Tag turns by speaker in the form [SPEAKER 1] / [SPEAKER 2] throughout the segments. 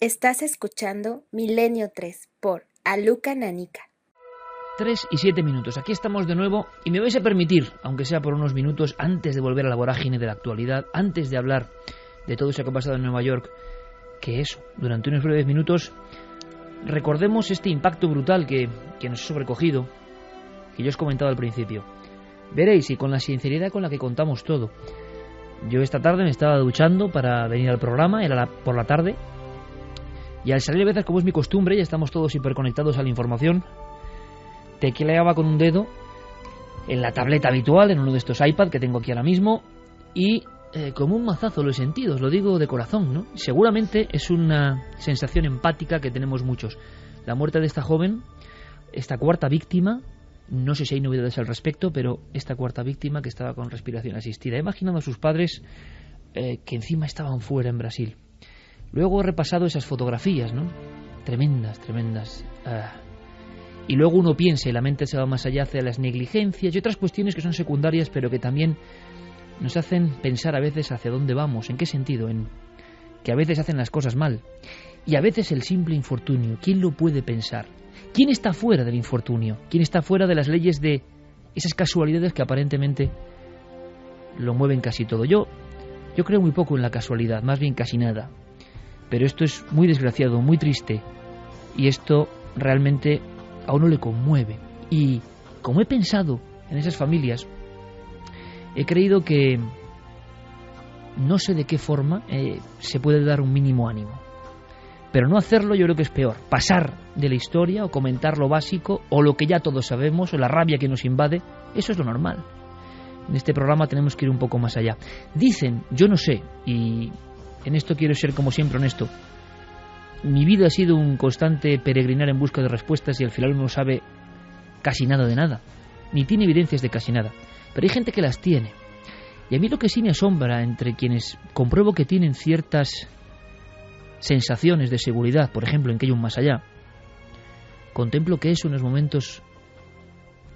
[SPEAKER 1] Estás escuchando Milenio 3 por Aluka Nanica.
[SPEAKER 2] 3 y 7 minutos. Aquí estamos de nuevo y me vais a permitir, aunque sea por unos minutos, antes de volver a la vorágine de la actualidad, antes de hablar de todo eso que ha pasado en Nueva York, que eso, durante unos breves minutos, recordemos este impacto brutal que nos ha sobrecogido, que yo os comentaba al principio. Veréis, y con la sinceridad con la que contamos todo. Yo esta tarde me estaba duchando para venir al programa, era por la tarde, y al salir a veces, como es mi costumbre, ya estamos todos hiperconectados a la información, tecleaba con un dedo en la tableta habitual, en uno de estos iPad que tengo aquí ahora mismo, y como un mazazo lo he sentido, os lo digo de corazón, ¿no? Seguramente es una sensación empática que tenemos muchos. La muerte de esta joven, esta cuarta víctima, no sé si hay novedades al respecto, pero esta cuarta víctima que estaba con respiración asistida. He imaginado a sus padres que encima estaban fuera en Brasil. Luego he repasado esas fotografías, ¿no? Tremendas. Y luego uno piensa y la mente se va más allá hacia las negligencias y otras cuestiones que son secundarias, pero que también nos hacen pensar a veces hacia dónde vamos. ¿En qué sentido? En que a veces hacen las cosas mal. Y a veces el simple infortunio. ¿Quién lo puede pensar? ¿Quién está fuera del infortunio? ¿Quién está fuera de las leyes de esas casualidades que aparentemente lo mueven casi todo? Yo creo muy poco en la casualidad, más bien casi nada. Pero esto es muy desgraciado, muy triste. Y esto realmente a uno le conmueve. Y como he pensado en esas familias, he creído que no sé de qué forma se puede dar un mínimo ánimo. Pero no hacerlo yo creo que es peor. Pasar de la historia o comentar lo básico o lo que ya todos sabemos o la rabia que nos invade, eso es lo normal. En este programa tenemos que ir un poco más allá. Dicen, yo no sé, y en esto quiero ser como siempre honesto, mi vida ha sido un constante peregrinar en busca de respuestas y al final uno no sabe casi nada de nada, ni tiene evidencias de casi nada. Pero hay gente que las tiene. Y a mí lo que sí me asombra entre quienes compruebo que tienen ciertas sensaciones de seguridad, por ejemplo, en que hay un más allá, contemplo que eso en los momentos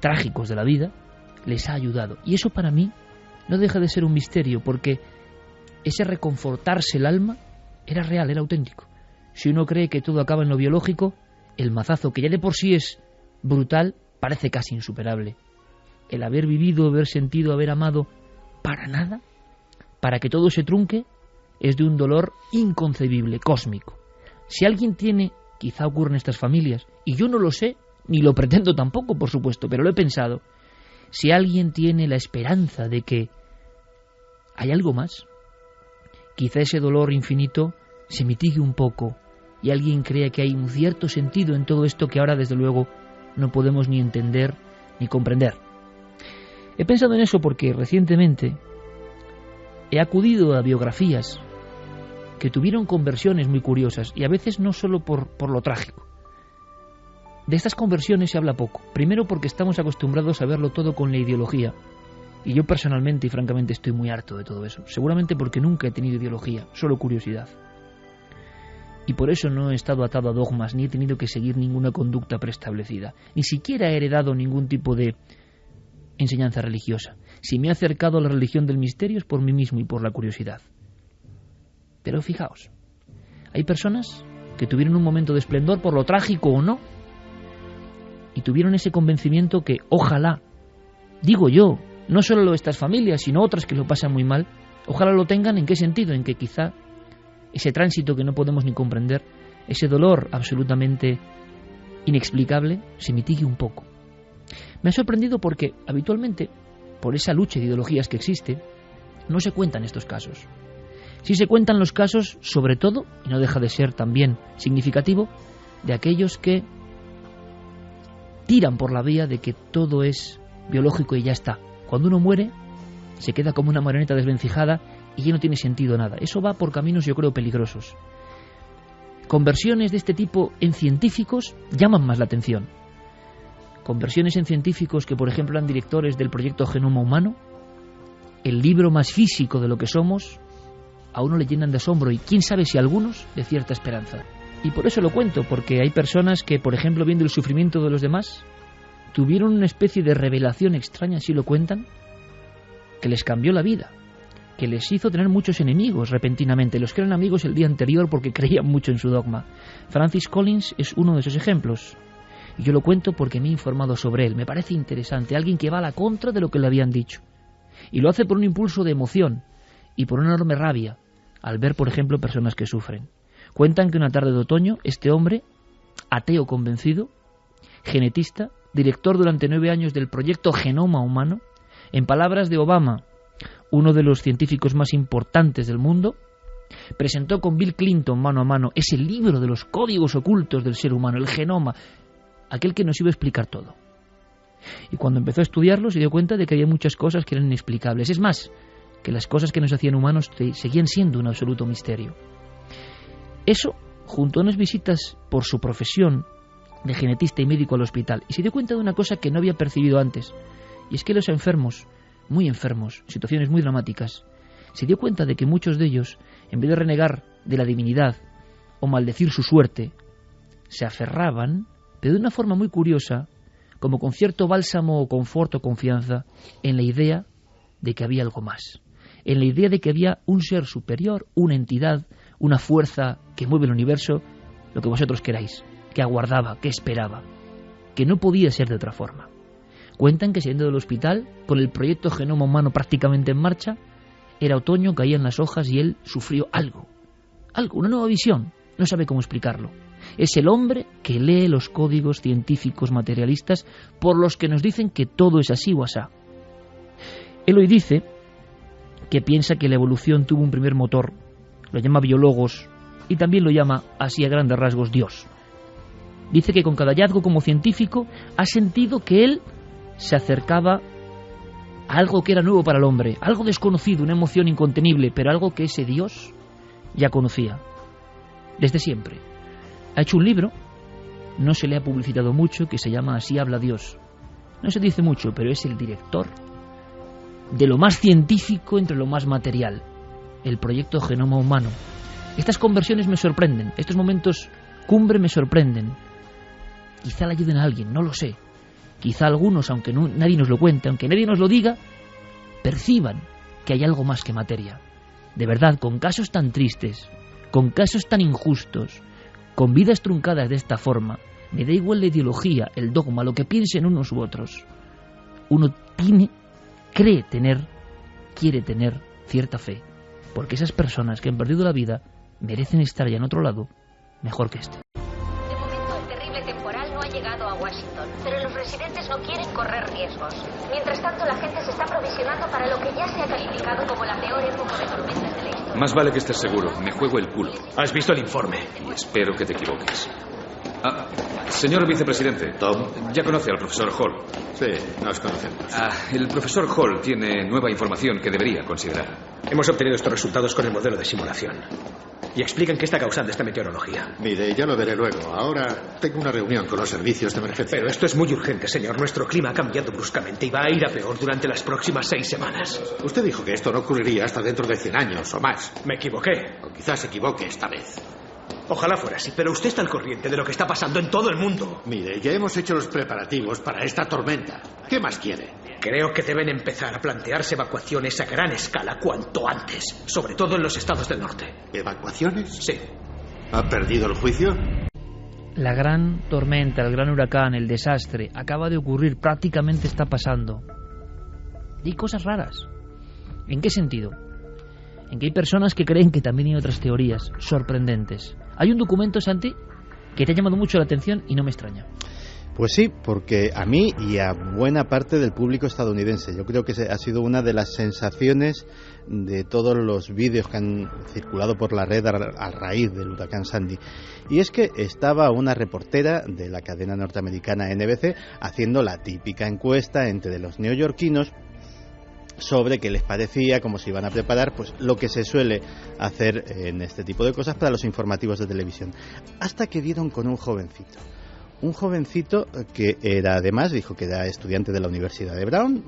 [SPEAKER 2] trágicos de la vida les ha ayudado. Y eso para mí no deja de ser un misterio, porque ese reconfortarse el alma era real, era auténtico. Si uno cree que todo acaba en lo biológico, el mazazo, que ya de por sí es brutal, parece casi insuperable. El haber vivido, haber sentido, haber amado para nada, para que todo se trunque, es de un dolor inconcebible, cósmico. Si alguien tiene, quizá ocurre en estas familias, y yo no lo sé, ni lo pretendo tampoco, por supuesto, pero lo he pensado, si alguien tiene la esperanza de que hay algo más, quizá ese dolor infinito se mitigue un poco y alguien crea que hay un cierto sentido en todo esto que ahora desde luego no podemos ni entender ni comprender. He pensado en eso porque recientemente he acudido a biografías que tuvieron conversiones muy curiosas y a veces no solo por lo trágico. De estas conversiones se habla poco. Primero porque estamos acostumbrados a verlo todo con la ideología. Y yo personalmente y francamente estoy muy harto de todo eso. Seguramente porque nunca he tenido ideología, solo curiosidad. Y por eso no he estado atado a dogmas, ni he tenido que seguir ninguna conducta preestablecida. Ni siquiera he heredado ningún tipo de enseñanza religiosa. Si me he acercado a la religión del misterio es por mí mismo y por la curiosidad. Pero fijaos, hay personas que tuvieron un momento de esplendor por lo trágico o no, y tuvieron ese convencimiento que ojalá, digo yo, no solo estas familias, sino otras que lo pasan muy mal, ojalá lo tengan. ¿En qué sentido? En que quizá ese tránsito que no podemos ni comprender, ese dolor absolutamente inexplicable, se mitigue un poco. Me ha sorprendido porque habitualmente, por esa lucha de ideologías que existe, no se cuentan estos casos. Sí se cuentan los casos, sobre todo, y no deja de ser también significativo, de aquellos que tiran por la vía de que todo es biológico y ya está. Cuando uno muere, se queda como una marioneta desvencijada y ya no tiene sentido nada. Eso va por caminos, yo creo, peligrosos. Conversiones de este tipo en científicos llaman más la atención. Conversiones en científicos que, por ejemplo, eran directores del proyecto Genoma Humano, el libro más físico de lo que somos, a uno le llenan de asombro y quién sabe si a algunos de cierta esperanza. Y por eso lo cuento, porque hay personas que, por ejemplo, viendo el sufrimiento de los demás, tuvieron una especie de revelación extraña, así lo cuentan, que les cambió la vida. que les hizo tener muchos enemigos repentinamente, los que eran amigos el día anterior porque creían mucho en su dogma. Francis Collins es uno de esos ejemplos. Y yo lo cuento porque me he informado sobre él. Me parece interesante, alguien que va a la contra de lo que le habían dicho. Y lo hace por un impulso de emoción y por una enorme rabia al ver, por ejemplo, personas que sufren. Cuentan que una tarde de otoño, este hombre, ateo convencido, genetista, director durante 9 años del proyecto Genoma Humano, en palabras de Obama, uno de los científicos más importantes del mundo, presentó con Bill Clinton mano a mano ese libro de los códigos ocultos del ser humano, el genoma, aquel que nos iba a explicar todo. Y cuando empezó a estudiarlo se dio cuenta de que había muchas cosas que eran inexplicables. Es más, que las cosas que nos hacían humanos seguían siendo un absoluto misterio. Eso, junto a unas visitas por su profesión de genetista y médico al hospital, y se dio cuenta de una cosa que no había percibido antes, y es que los enfermos, muy enfermos, situaciones muy dramáticas, se dio cuenta de que muchos de ellos, en vez de renegar de la divinidad o maldecir su suerte, se aferraban, pero de una forma muy curiosa, como con cierto bálsamo o confort o confianza, en la idea de que había algo más, en la idea de que había un ser superior, una entidad, una fuerza que mueve el universo, lo que vosotros queráis, que aguardaba, que esperaba, que no podía ser de otra forma. Cuentan que saliendo del hospital, con el proyecto Genoma Humano prácticamente en marcha, era otoño, caían las hojas y él sufrió algo, una nueva visión, no sabe cómo explicarlo. Es el hombre que lee los códigos científicos materialistas por los que nos dicen que todo es así o asá. Él hoy dice que piensa que la evolución tuvo un primer motor, lo llama biólogos y también lo llama, así a grandes rasgos, Dios. Dice que con cada hallazgo como científico ha sentido que él se acercaba a algo que era nuevo para el hombre, algo desconocido, una emoción incontenible, pero algo que ese Dios ya conocía desde siempre. Ha hecho un libro, no se le ha publicitado mucho, que se llama Así habla Dios. No se dice mucho, pero es el director de lo más científico entre lo más material, el proyecto Genoma Humano. Estas conversiones me sorprenden, estos momentos cumbre me sorprenden. Quizá le ayuden a alguien, no lo sé. Quizá algunos, aunque nadie nos lo cuente, aunque nadie nos lo diga, perciban que hay algo más que materia. De verdad, con casos tan tristes, con casos tan injustos, con vidas truncadas de esta forma, me da igual la ideología, el dogma, lo que piensen unos u otros. Uno quiere tener cierta fe, porque esas personas que han perdido la vida merecen estar ya en otro lado mejor que este.
[SPEAKER 3] De momento el terrible temporal no ha llegado a Washington, pero los residentes no quieren correr riesgos. Mientras tanto, la gente se está provisionando para lo que ya se ha calificado como la peor época de tormentas de la historia.
[SPEAKER 4] Más vale que estés seguro, me juego el culo.
[SPEAKER 5] ¿Has visto el informe?
[SPEAKER 4] Y espero que te equivoques. Señor vicepresidente,
[SPEAKER 6] Tom.
[SPEAKER 4] ya conoce al profesor Hall.
[SPEAKER 6] Sí, nos conocemos.
[SPEAKER 4] El profesor Hall tiene nueva información que debería considerar.
[SPEAKER 5] Hemos obtenido estos resultados con el modelo de simulación. Y explican qué está causando esta meteorología.
[SPEAKER 6] Mire, ya lo veré luego. Ahora tengo una reunión con los servicios de emergencia.
[SPEAKER 5] Pero esto es muy urgente, señor. Nuestro clima ha cambiado bruscamente y va a ir a peor durante las próximas 6 semanas.
[SPEAKER 6] Usted dijo que esto no ocurriría hasta dentro de 100 años o más.
[SPEAKER 5] Me equivoqué.
[SPEAKER 6] O quizás se equivoque esta vez.
[SPEAKER 5] Ojalá fuera así, pero usted está al corriente de lo que está pasando en todo el mundo.
[SPEAKER 6] Mire, ya hemos hecho los preparativos para esta tormenta. ¿Qué más quiere?
[SPEAKER 5] Creo que deben empezar a plantearse evacuaciones a gran escala cuanto antes, sobre todo en los estados del norte.
[SPEAKER 6] ¿Evacuaciones?
[SPEAKER 5] Sí.
[SPEAKER 6] ¿Ha perdido el juicio?
[SPEAKER 2] La gran tormenta, el gran huracán, el desastre, acaba de ocurrir, prácticamente está pasando. Y hay cosas raras. ¿En qué sentido? En que hay personas que creen que también hay otras teorías sorprendentes. Hay un documento, Santi, que te ha llamado mucho la atención y no me extraña.
[SPEAKER 7] Pues sí, porque a mí y a buena parte del público estadounidense, yo creo que ha sido una de las sensaciones de todos los vídeos que han circulado por la red a raíz del huracán Sandy. Y es que estaba una reportera de la cadena norteamericana NBC haciendo la típica encuesta entre los neoyorquinos sobre qué les parecía, cómo se iban a preparar, pues lo que se suele hacer en este tipo de cosas para los informativos de televisión. Hasta que dieron con un jovencito que era, además, dijo que era estudiante de la Universidad de Brown,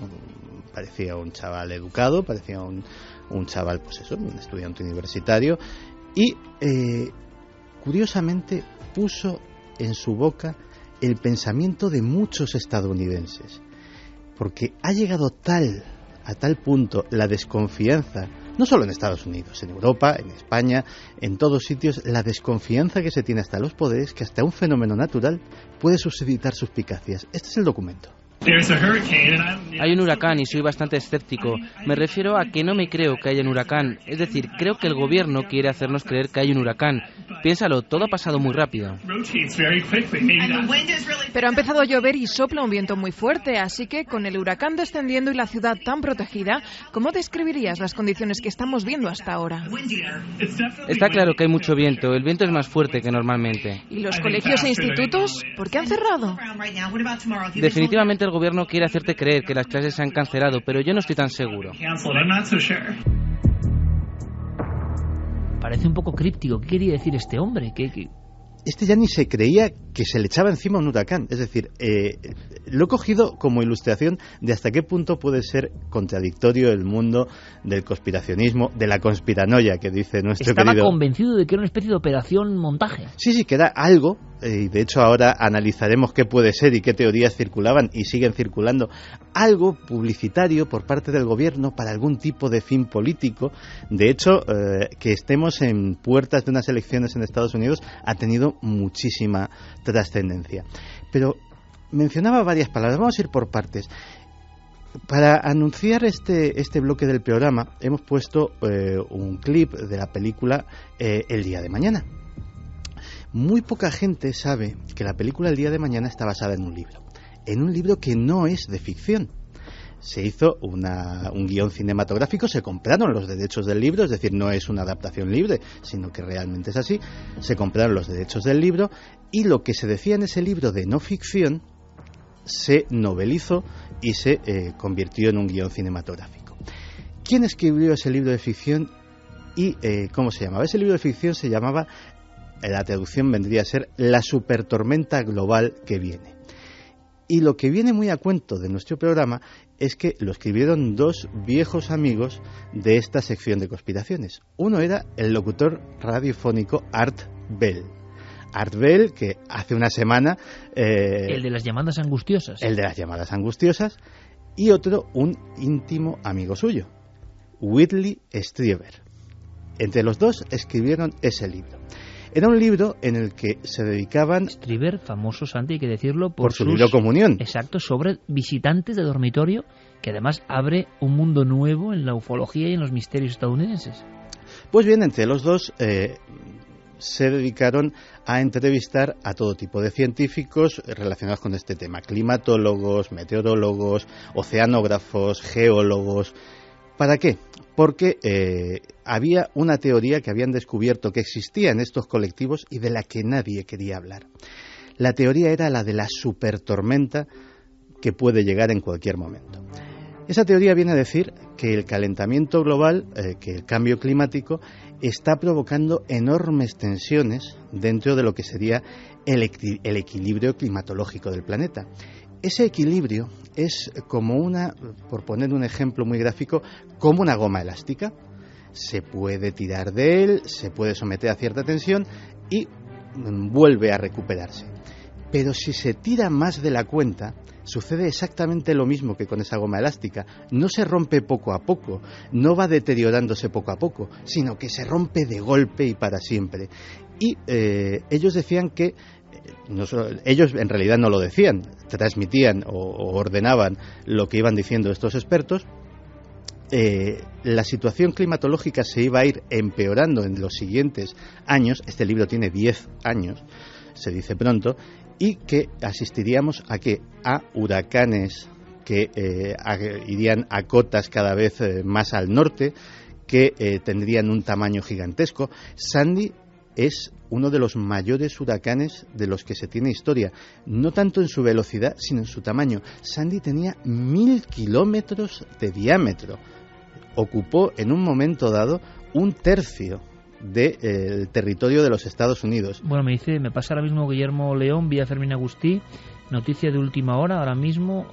[SPEAKER 7] parecía un chaval educado, parecía un chaval, pues eso, un estudiante universitario, y curiosamente puso en su boca el pensamiento de muchos estadounidenses, porque ha llegado a tal punto la desconfianza No solo en Estados Unidos, en Europa, en España, en todos sitios, la desconfianza que se tiene hasta los poderes, que hasta un fenómeno natural puede suscitar suspicacias. Este es el documento.
[SPEAKER 8] Hay un huracán y soy bastante escéptico. Me refiero a que no me creo que haya un huracán. Es decir, creo que el gobierno quiere hacernos creer que hay un huracán. Piénsalo, todo ha pasado muy rápido.
[SPEAKER 9] Pero ha empezado a llover y sopla un viento muy fuerte, así que con el huracán descendiendo y la ciudad tan protegida, ¿cómo describirías las condiciones que estamos viendo hasta ahora?
[SPEAKER 8] Está claro que hay mucho viento. El viento es más fuerte que normalmente.
[SPEAKER 9] ¿Y los colegios e institutos? ¿Por qué han cerrado?
[SPEAKER 8] Definitivamente el gobierno quiere hacerte creer que las clases se han cancelado, pero yo no estoy tan seguro.
[SPEAKER 2] Parece un poco críptico. ¿Qué quería decir este hombre?
[SPEAKER 7] Este ya ni se creía que se le echaba encima un huracán. Es decir, lo he cogido como ilustración de hasta qué punto puede ser contradictorio el mundo del conspiracionismo, de la conspiranoia que dice nuestro querido...
[SPEAKER 2] Estaba convencido de que era una especie de operación montaje.
[SPEAKER 7] Sí, que era algo, y de hecho ahora analizaremos qué puede ser y qué teorías circulaban y siguen circulando, algo publicitario por parte del gobierno para algún tipo de fin político. De hecho, que estemos en puertas de unas elecciones en Estados Unidos ha tenido muchísima trascendencia. Pero mencionaba varias palabras, vamos a ir por partes. Para anunciar este bloque del programa hemos puesto un clip de la película El día de mañana. Muy poca gente sabe que la película El día de mañana está basada en un libro que no es de ficción. Se hizo un guión cinematográfico, se compraron los derechos del libro, es decir, no es una adaptación libre, sino que realmente es así. Se compraron los derechos del libro y lo que se decía en ese libro de no ficción se novelizó y se convirtió en un guión cinematográfico. ¿Quién escribió ese libro de ficción y cómo se llamaba? Ese libro de ficción se llamaba, la traducción vendría a ser La supertormenta global que viene. Y lo que viene muy a cuento de nuestro programa es que lo escribieron dos viejos amigos de esta sección de conspiraciones. Uno era el locutor radiofónico Art Bell. Art Bell, que hace una semana...
[SPEAKER 2] el de las llamadas angustiosas.
[SPEAKER 7] El de las llamadas angustiosas. Y otro, un íntimo amigo suyo, Whitley Strieber. Entre los dos escribieron ese libro. Era un libro en el que se dedicaban...
[SPEAKER 2] Strieber, famoso, Santi, hay que decirlo,
[SPEAKER 7] por su libro Comunión.
[SPEAKER 2] Exacto, sobre visitantes de dormitorio, que además abre un mundo nuevo en la ufología y en los misterios estadounidenses.
[SPEAKER 7] Pues bien, entre los dos se dedicaron a entrevistar a todo tipo de científicos relacionados con este tema. Climatólogos, meteorólogos, oceanógrafos, geólogos... ¿Para qué? Porque había una teoría que habían descubierto que existía en estos colectivos y de la que nadie quería hablar. La teoría era la de la supertormenta que puede llegar en cualquier momento. Esa teoría viene a decir que el calentamiento global, que el cambio climático, está provocando enormes tensiones dentro de lo que sería el equilibrio climatológico del planeta. Ese equilibrio es como por poner un ejemplo muy gráfico, como una goma elástica. Se puede tirar de él, se puede someter a cierta tensión y vuelve a recuperarse. Pero si se tira más de la cuenta, sucede exactamente lo mismo que con esa goma elástica. No se rompe poco a poco, no va deteriorándose poco a poco, sino que se rompe de golpe y para siempre. Y ellos decían que ellos en realidad no lo decían, transmitían o ordenaban lo que iban diciendo estos expertos. La situación climatológica se iba a ir empeorando en los siguientes años. Este libro tiene 10 años, se dice pronto, y que asistiríamos a huracanes que irían a cotas cada vez más al norte, que tendrían un tamaño gigantesco. Sandy es uno de los mayores huracanes de los que se tiene historia, no tanto en su velocidad, sino en su tamaño. Sandy tenía 1000 kilómetros de diámetro. Ocupó en un momento dado un tercio del territorio de los Estados Unidos.
[SPEAKER 2] Bueno, me pasa ahora mismo Guillermo León vía Fermín Agustí, noticia de última hora, ahora mismo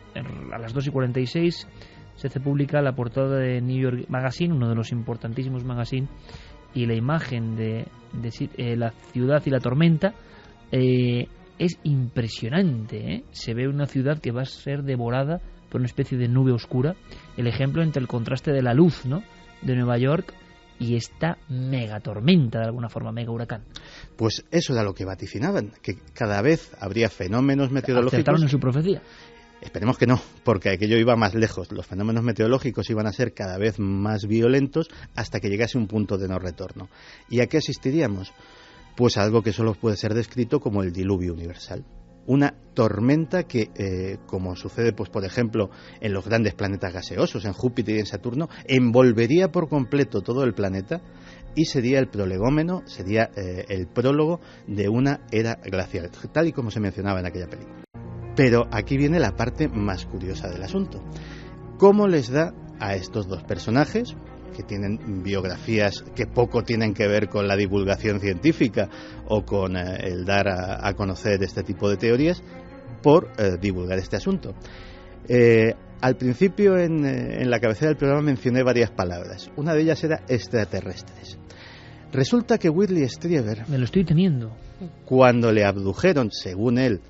[SPEAKER 2] a las 2:46 se hace pública la portada de New York Magazine, uno de los importantísimos magazines, y la imagen de la ciudad y la tormenta es impresionante, ¿eh? Se ve una ciudad que va a ser devorada por una especie de nube oscura. El ejemplo entre el contraste de la luz, ¿no?, de Nueva York y esta mega tormenta, de alguna forma, mega huracán.
[SPEAKER 7] Pues eso era lo que vaticinaban, que cada vez habría fenómenos meteorológicos.
[SPEAKER 2] ¿Acertaron en su profecía?
[SPEAKER 7] Esperemos que no, porque aquello iba más lejos. Los fenómenos meteorológicos iban a ser cada vez más violentos hasta que llegase un punto de no retorno. ¿Y a qué asistiríamos? Pues a algo que solo puede ser descrito como el diluvio universal. Una tormenta que, como sucede, pues por ejemplo, en los grandes planetas gaseosos, en Júpiter y en Saturno, envolvería por completo todo el planeta y sería el prolegómeno, sería el prólogo de una era glacial, tal y como se mencionaba en aquella película. Pero aquí viene la parte más curiosa del asunto. ¿Cómo les da a estos dos personajes, que tienen biografías que poco tienen que ver con la divulgación científica o con el dar a conocer este tipo de teorías, por divulgar este asunto? Al principio, en la cabecera del programa, mencioné varias palabras. Una de ellas era extraterrestres. Resulta que Whitley Strieber...
[SPEAKER 2] Me lo estoy teniendo.
[SPEAKER 7] Cuando le abdujeron, según él,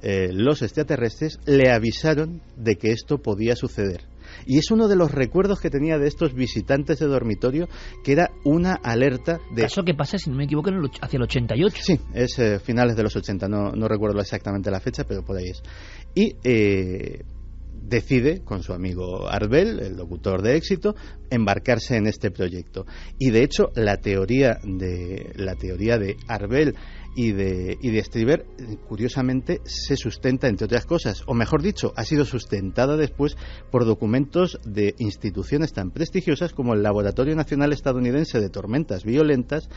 [SPEAKER 7] los extraterrestres, le avisaron de que esto podía suceder. Y es uno de los recuerdos que tenía de estos visitantes de dormitorio, que era una alerta de...
[SPEAKER 2] ¿Caso que pasa, si no me equivoco, hacia el 88?
[SPEAKER 7] Sí, es finales de los 80, no recuerdo exactamente la fecha, pero por ahí es. Y decide, con su amigo Art Bell, el locutor de éxito, embarcarse en este proyecto. Y de hecho, la teoría de Art Bell y de Strieber, curiosamente, se sustenta, entre otras cosas, o mejor dicho, ha sido sustentada después por documentos de instituciones tan prestigiosas como el Laboratorio Nacional Estadounidense de Tormentas Violentas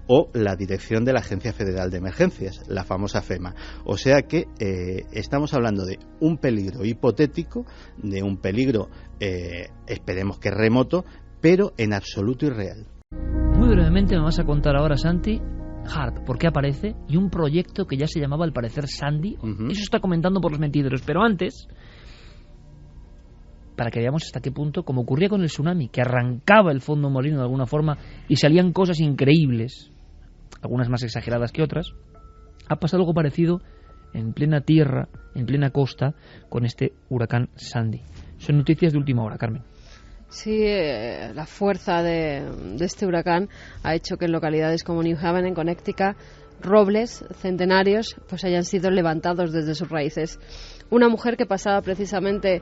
[SPEAKER 7] o la dirección de la Agencia Federal de Emergencias, la famosa FEMA. O sea que estamos hablando de un peligro hipotético, de un peligro, esperemos que remoto, pero en absoluto irreal.
[SPEAKER 2] Muy brevemente me vas a contar ahora, Santi, HAARP, ¿por qué aparece? Y un proyecto que ya se llamaba al parecer Sandy. Eso está comentando por los mentideros, pero antes, para que veamos hasta qué punto, como ocurría con el tsunami, que arrancaba el fondo marino de alguna forma y salían cosas increíbles, algunas más exageradas que otras, ha pasado algo parecido en plena tierra, en plena costa, con este huracán Sandy. Son noticias de última hora, Carmen.
[SPEAKER 10] Sí, la fuerza de este huracán ha hecho que en localidades como New Haven, en Connecticut, robles centenarios pues hayan sido levantados desde sus raíces. Una mujer que pasaba precisamente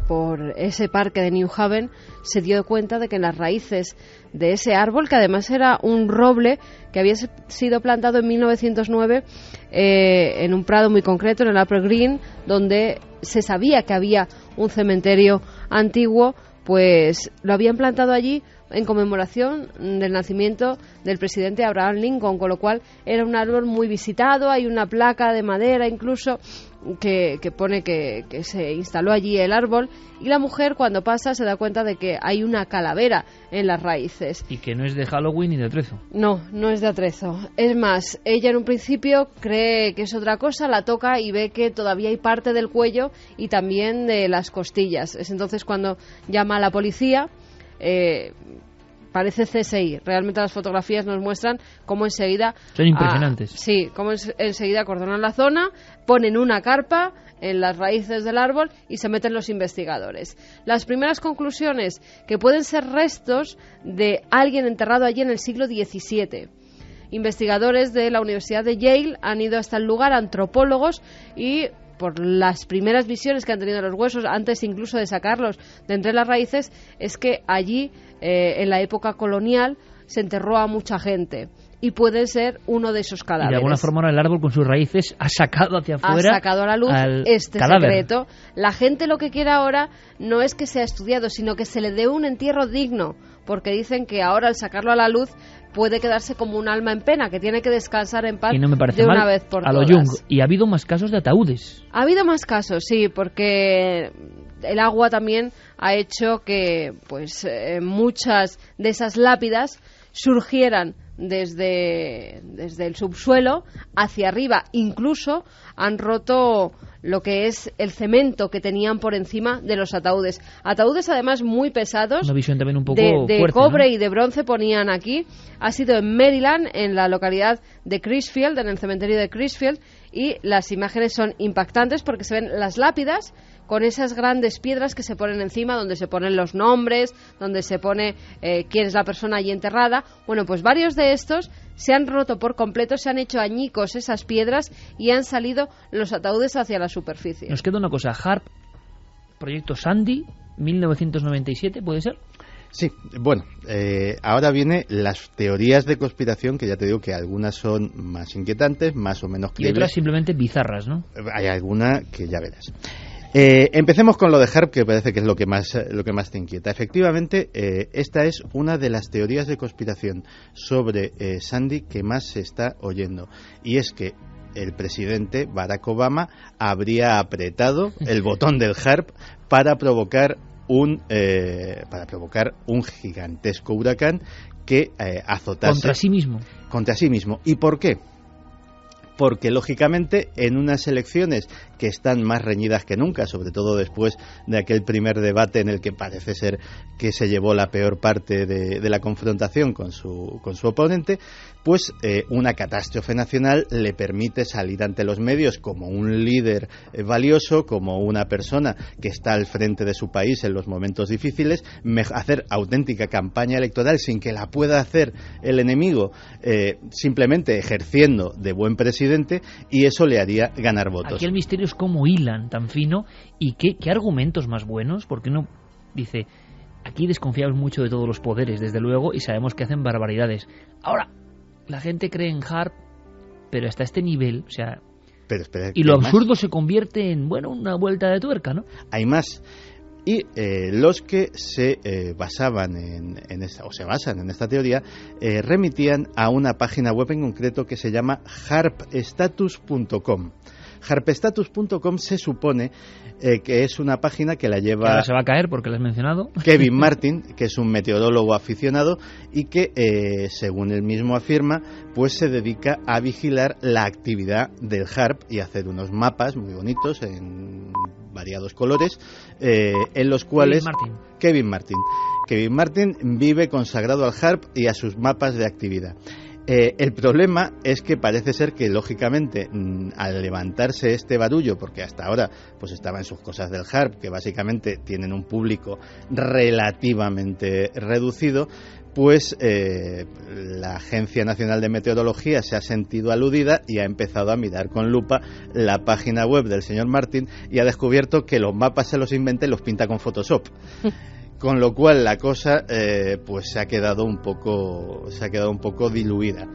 [SPEAKER 10] por ese parque de New Haven se dio cuenta de que en las raíces de ese árbol, que además era un roble que había sido plantado en 1909 en un prado muy concreto, en el Upper Green, donde se sabía que había un cementerio antiguo, pues lo habían plantado allí en conmemoración del nacimiento del presidente Abraham Lincoln, con lo cual era un árbol muy visitado. Hay una placa de madera incluso que pone que se instaló allí el árbol, y la mujer cuando pasa se da cuenta de que hay una calavera en las raíces.
[SPEAKER 2] Y que no es de Halloween ni de atrezo.
[SPEAKER 10] No es de atrezo. Es más, ella en un principio cree que es otra cosa, la toca y ve que todavía hay parte del cuello y también de las costillas. Es entonces cuando llama a la policía. Parece CSI. Realmente las fotografías nos muestran cómo enseguida...
[SPEAKER 2] Son impresionantes.
[SPEAKER 10] Sí, cómo enseguida acordonan la zona, ponen una carpa en las raíces del árbol y se meten los investigadores. Las primeras conclusiones, que pueden ser restos de alguien enterrado allí en el siglo XVII. Investigadores de la Universidad de Yale han ido hasta el lugar, antropólogos, y por las primeras visiones que han tenido los huesos, antes incluso de sacarlos de entre las raíces, es que allí, en la época colonial, se enterró a mucha gente. Y puede ser uno de esos cadáveres.
[SPEAKER 2] Y de alguna forma ahora el árbol con sus raíces ha sacado hacia afuera,
[SPEAKER 10] ha sacado a la luz este
[SPEAKER 2] cadáver.
[SPEAKER 10] Secreto. La gente lo que quiere ahora no es que sea estudiado, sino que se le dé un entierro digno, porque dicen que ahora al sacarlo a la luz puede quedarse como un alma en pena, que tiene que descansar en paz
[SPEAKER 2] y no me parece
[SPEAKER 10] de una
[SPEAKER 2] mal,
[SPEAKER 10] vez por
[SPEAKER 2] a
[SPEAKER 10] todas.
[SPEAKER 2] lo Jung. Y ha habido más casos de ataúdes.
[SPEAKER 10] Ha habido más casos, sí, porque el agua también ha hecho que pues muchas de esas lápidas surgieran desde el subsuelo hacia arriba. Incluso han roto lo que es el cemento que tenían por encima de los ataúdes. Ataúdes además muy pesados,
[SPEAKER 2] una visión también un poco
[SPEAKER 10] de
[SPEAKER 2] fuerte,
[SPEAKER 10] cobre,
[SPEAKER 2] ¿no?
[SPEAKER 10] y de bronce ponían aquí. Ha sido en Maryland, en la localidad de Crisfield, en el cementerio de Crisfield, y las imágenes son impactantes porque se ven las lápidas con esas grandes piedras que se ponen encima, donde se ponen los nombres, donde se pone quién es la persona allí enterrada. Bueno, pues varios de estos se han roto por completo, se han hecho añicos esas piedras y han salido los ataúdes hacia la superficie.
[SPEAKER 2] Nos queda una cosa, HAARP, proyecto Sandy, 1997, ¿puede ser?
[SPEAKER 7] Sí, bueno, ahora viene las teorías de conspiración, que ya te digo que algunas son más inquietantes, más o menos creíbles.
[SPEAKER 2] Y otras simplemente bizarras, ¿no?
[SPEAKER 7] Hay alguna que ya verás. Empecemos con lo de HAARP, que parece que es lo que más te inquieta. Efectivamente, esta es una de las teorías de conspiración sobre Sandy que más se está oyendo. Y es que el presidente Barack Obama habría apretado el botón del HAARP para provocar un gigantesco huracán que azotase contra sí mismo. ¿Y por qué? Porque, lógicamente, en unas elecciones que están más reñidas que nunca, sobre todo después de aquel primer debate en el que parece ser que se llevó la peor parte de la confrontación con su oponente, pues una catástrofe nacional le permite salir ante los medios como un líder valioso, como una persona que está al frente de su país en los momentos difíciles, hacer auténtica campaña electoral sin que la pueda hacer el enemigo, simplemente ejerciendo de buen presidente, y eso le haría ganar votos.
[SPEAKER 2] Aquí el misterio es cómo hilan tan fino y qué argumentos más buenos, porque uno dice, aquí desconfiamos mucho de todos los poderes, desde luego, y sabemos que hacen barbaridades. Ahora, la gente cree en HAARP, pero hasta este nivel, o sea...
[SPEAKER 7] Pero espera,
[SPEAKER 2] y lo absurdo más se convierte en, bueno, una vuelta de tuerca, ¿no?
[SPEAKER 7] Hay más. Y los que se basaban en esta, o se basan en esta teoría, remitían a una página web en concreto que se llama harpstatus.com. Harpstatus.com se supone que es una página que la lleva...
[SPEAKER 2] Ahora se va a caer porque la has mencionado.
[SPEAKER 7] Kevin Martin, que es un meteorólogo aficionado y que, según él mismo afirma, pues se dedica a vigilar la actividad del HAARP y hacer unos mapas muy bonitos en variados colores, en los cuales... Kevin Martin vive consagrado al HAARP y a sus mapas de actividad. El problema es que parece ser que, lógicamente, al levantarse este barullo, porque hasta ahora pues estaba en sus cosas del HAARP, que básicamente tienen un público relativamente reducido, pues la Agencia Nacional de Meteorología se ha sentido aludida y ha empezado a mirar con lupa la página web del señor Martin y ha descubierto que los mapas se los inventa y los pinta con Photoshop. Con lo cual la cosa pues se ha quedado un poco diluida.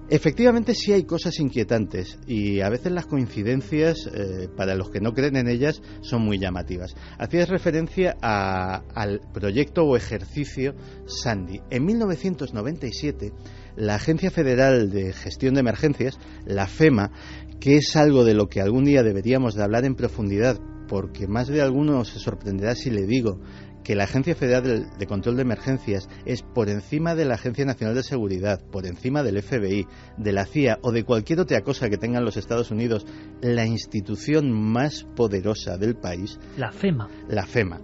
[SPEAKER 7] Efectivamente sí hay cosas inquietantes y a veces las coincidencias, para los que no creen en ellas, son muy llamativas. Hacías referencia al proyecto o ejercicio Sandy. En 1997, la Agencia Federal de Gestión de Emergencias, la FEMA, que es algo de lo que algún día deberíamos de hablar en profundidad, porque más de alguno se sorprenderá si le digo que la Agencia Federal de Control de Emergencias es por encima de la Agencia Nacional de Seguridad, por encima del FBI, de la CIA o de cualquier otra cosa que tengan los Estados Unidos, la institución más poderosa del país.
[SPEAKER 2] La FEMA.
[SPEAKER 7] La FEMA.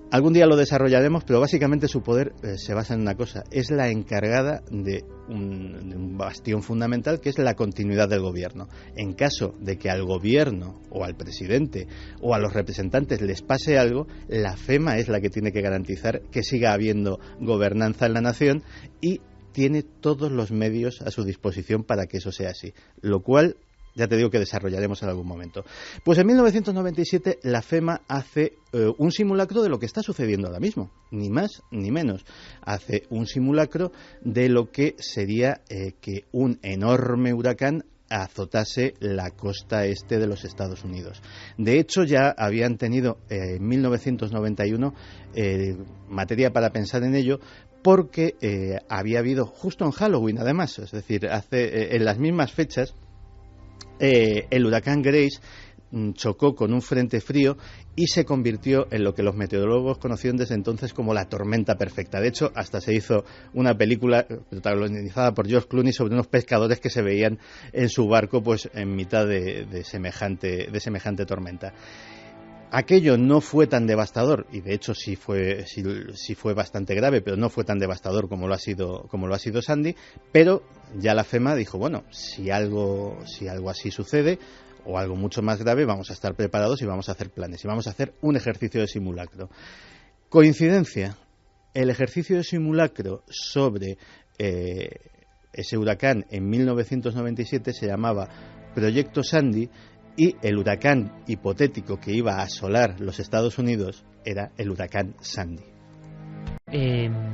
[SPEAKER 7] Algún día lo desarrollaremos, pero básicamente su poder se basa en una cosa. Es la encargada de un bastión fundamental, que es la continuidad del gobierno. En caso de que al gobierno o al presidente o a los representantes les pase algo, la FEMA es la que tiene que garantizar que siga habiendo gobernanza en la nación y tiene todos los medios a su disposición para que eso sea así. Lo cual... ya te digo que desarrollaremos en algún momento. Pues en 1997 la FEMA hace un simulacro de lo que está sucediendo ahora mismo, ni más ni menos. Hace un simulacro de lo que sería que un enorme huracán azotase la costa este de los Estados Unidos. De hecho, ya habían tenido en 1991 materia para pensar en ello, porque había habido justo en Halloween, además, es decir, en las mismas fechas, el huracán Grace chocó con un frente frío y se convirtió en lo que los meteorólogos conocieron desde entonces como la tormenta perfecta. De hecho, hasta se hizo una película protagonizada por George Clooney sobre unos pescadores que se veían en su barco pues en mitad de semejante tormenta. Aquello no fue tan devastador, y de hecho sí fue bastante grave, pero no fue tan devastador como lo ha sido Sandy, pero ya la FEMA dijo, bueno, si algo así sucede, o algo mucho más grave, vamos a estar preparados y vamos a hacer planes, y vamos a hacer un ejercicio de simulacro. Coincidencia, el ejercicio de simulacro sobre ese huracán en 1997 se llamaba Proyecto Sandy, y el huracán hipotético que iba a asolar los Estados Unidos era el huracán Sandy.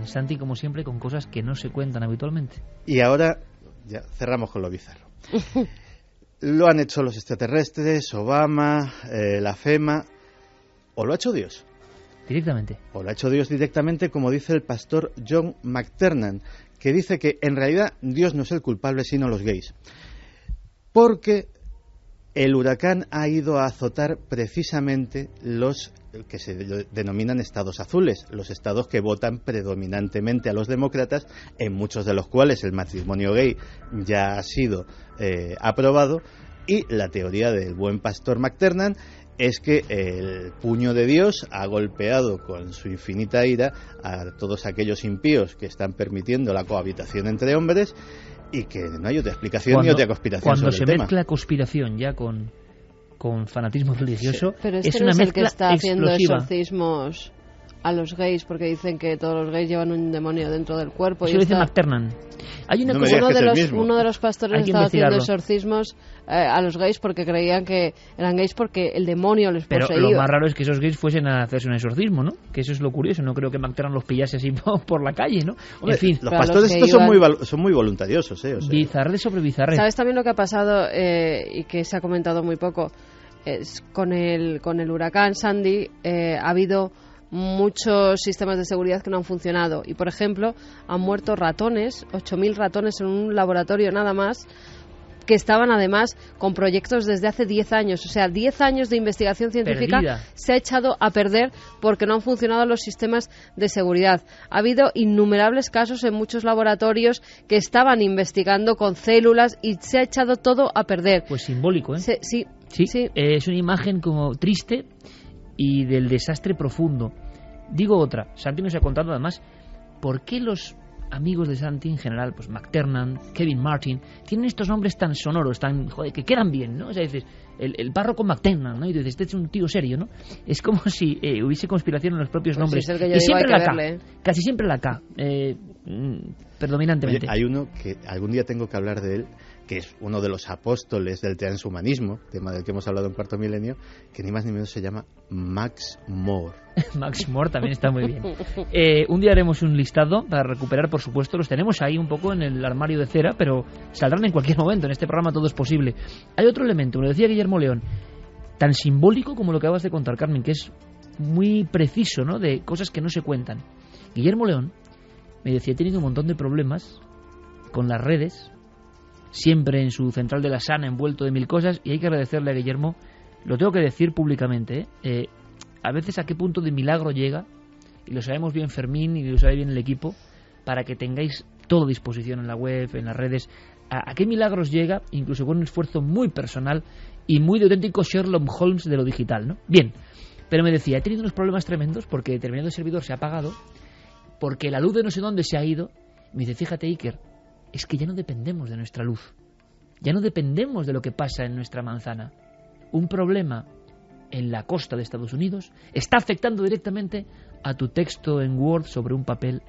[SPEAKER 2] Santi, como siempre, con cosas que no se cuentan habitualmente.
[SPEAKER 7] Y ahora ya cerramos con lo bizarro. Lo han hecho los extraterrestres, Obama, la FEMA, o lo ha hecho Dios.
[SPEAKER 2] Directamente.
[SPEAKER 7] O lo ha hecho Dios directamente, como dice el pastor John McTernan, que dice que en realidad Dios no es el culpable, sino los gays. Porque el huracán ha ido a azotar precisamente los que se denominan estados azules, los estados que votan predominantemente a los demócratas, en muchos de los cuales el matrimonio gay ya ha sido aprobado, y la teoría del buen pastor McTernan es que el puño de Dios ha golpeado con su infinita ira a todos aquellos impíos que están permitiendo la cohabitación entre hombres, y que no hay otra explicación ni otra conspiración
[SPEAKER 2] cuando
[SPEAKER 7] sobre
[SPEAKER 2] se
[SPEAKER 7] el tema.
[SPEAKER 2] mezcla conspiración ya con fanatismo religioso,
[SPEAKER 10] sí. Pero
[SPEAKER 2] es una
[SPEAKER 10] no es
[SPEAKER 2] mezcla
[SPEAKER 10] el que está haciendo
[SPEAKER 2] explosiva.
[SPEAKER 10] exorcismos a los gays, porque dicen que todos los gays llevan un demonio dentro del cuerpo.
[SPEAKER 2] Eso lo dice McTernan. Hay una cosa,
[SPEAKER 10] uno de los pastores estaba haciendo exorcismos a los gays porque creían que eran gays porque el demonio les poseía.
[SPEAKER 2] Pero lo más raro es que esos gays fuesen a hacerse un exorcismo, ¿no? Que eso es lo curioso. No creo que McTernan los pillase así por la calle, ¿no?
[SPEAKER 7] Hombre,
[SPEAKER 2] en fin.
[SPEAKER 7] Los pastores estos son muy voluntariosos, ¿eh? O sea.
[SPEAKER 2] Bizarre sobre bizarre.
[SPEAKER 10] ¿Sabes también lo que ha pasado y que se ha comentado muy poco? Con el huracán Sandy ha habido muchos sistemas de seguridad que no han funcionado, y por ejemplo han muerto ratones, 8.000 ratones en un laboratorio nada más, que estaban además con proyectos desde hace 10 años, o sea, 10 años de investigación científica
[SPEAKER 2] perdida.
[SPEAKER 10] Se ha echado a perder porque no han funcionado los sistemas de seguridad. Ha habido innumerables casos en muchos laboratorios que estaban investigando con células y se ha echado todo a perder.
[SPEAKER 2] Pues simbólico, ¿eh?
[SPEAKER 10] Sí.
[SPEAKER 2] Es una imagen como triste y del desastre profundo. Digo otra, Santi nos ha contado además por qué los amigos de Santi en general, pues McTernan, Kevin Martin, tienen estos nombres tan sonoros, tan que quedan bien, ¿no? O sea, dices, el párroco McTernan, ¿no? Y dices, este es un tío serio, ¿no? Es como si hubiese conspiración en los propios nombres.
[SPEAKER 10] Sí, es el que yo
[SPEAKER 2] y
[SPEAKER 10] digo,
[SPEAKER 2] siempre
[SPEAKER 10] hay
[SPEAKER 2] la
[SPEAKER 10] que
[SPEAKER 2] K,
[SPEAKER 10] verle.
[SPEAKER 2] casi siempre la K, predominantemente.
[SPEAKER 7] Oye, hay uno que algún día tengo que hablar de él, que es uno de los apóstoles del transhumanismo, tema del que hemos hablado en Cuarto Milenio, que ni más ni menos se llama Max More.
[SPEAKER 2] Max More también está muy bien. Un día haremos un listado para recuperar, por supuesto, los tenemos ahí un poco en el armario de cera, pero saldrán en cualquier momento. En este programa todo es posible. Hay otro elemento, me lo decía Guillermo León, tan simbólico como lo que acabas de contar, Carmen, que es muy preciso, ¿no?, de cosas que no se cuentan. Guillermo León me decía, he tenido un montón de problemas con las redes, siempre en su central de la Sana, envuelto de mil cosas, y hay que agradecerle a Guillermo, lo tengo que decir públicamente, a veces a qué punto de milagro llega, y lo sabemos bien Fermín y lo sabe bien el equipo, para que tengáis todo a disposición en la web, en las redes, a qué milagros llega, incluso con un esfuerzo muy personal y muy de auténtico Sherlock Holmes de lo digital, ¿no? Bien, pero me decía, he tenido unos problemas tremendos porque determinado servidor se ha apagado, porque la luz de no sé dónde se ha ido. Me dice, fíjate, Iker, es que ya no dependemos de nuestra luz, ya no dependemos de lo que pasa en nuestra manzana. Un problema en la costa de Estados Unidos está afectando directamente a tu texto en Word sobre un papel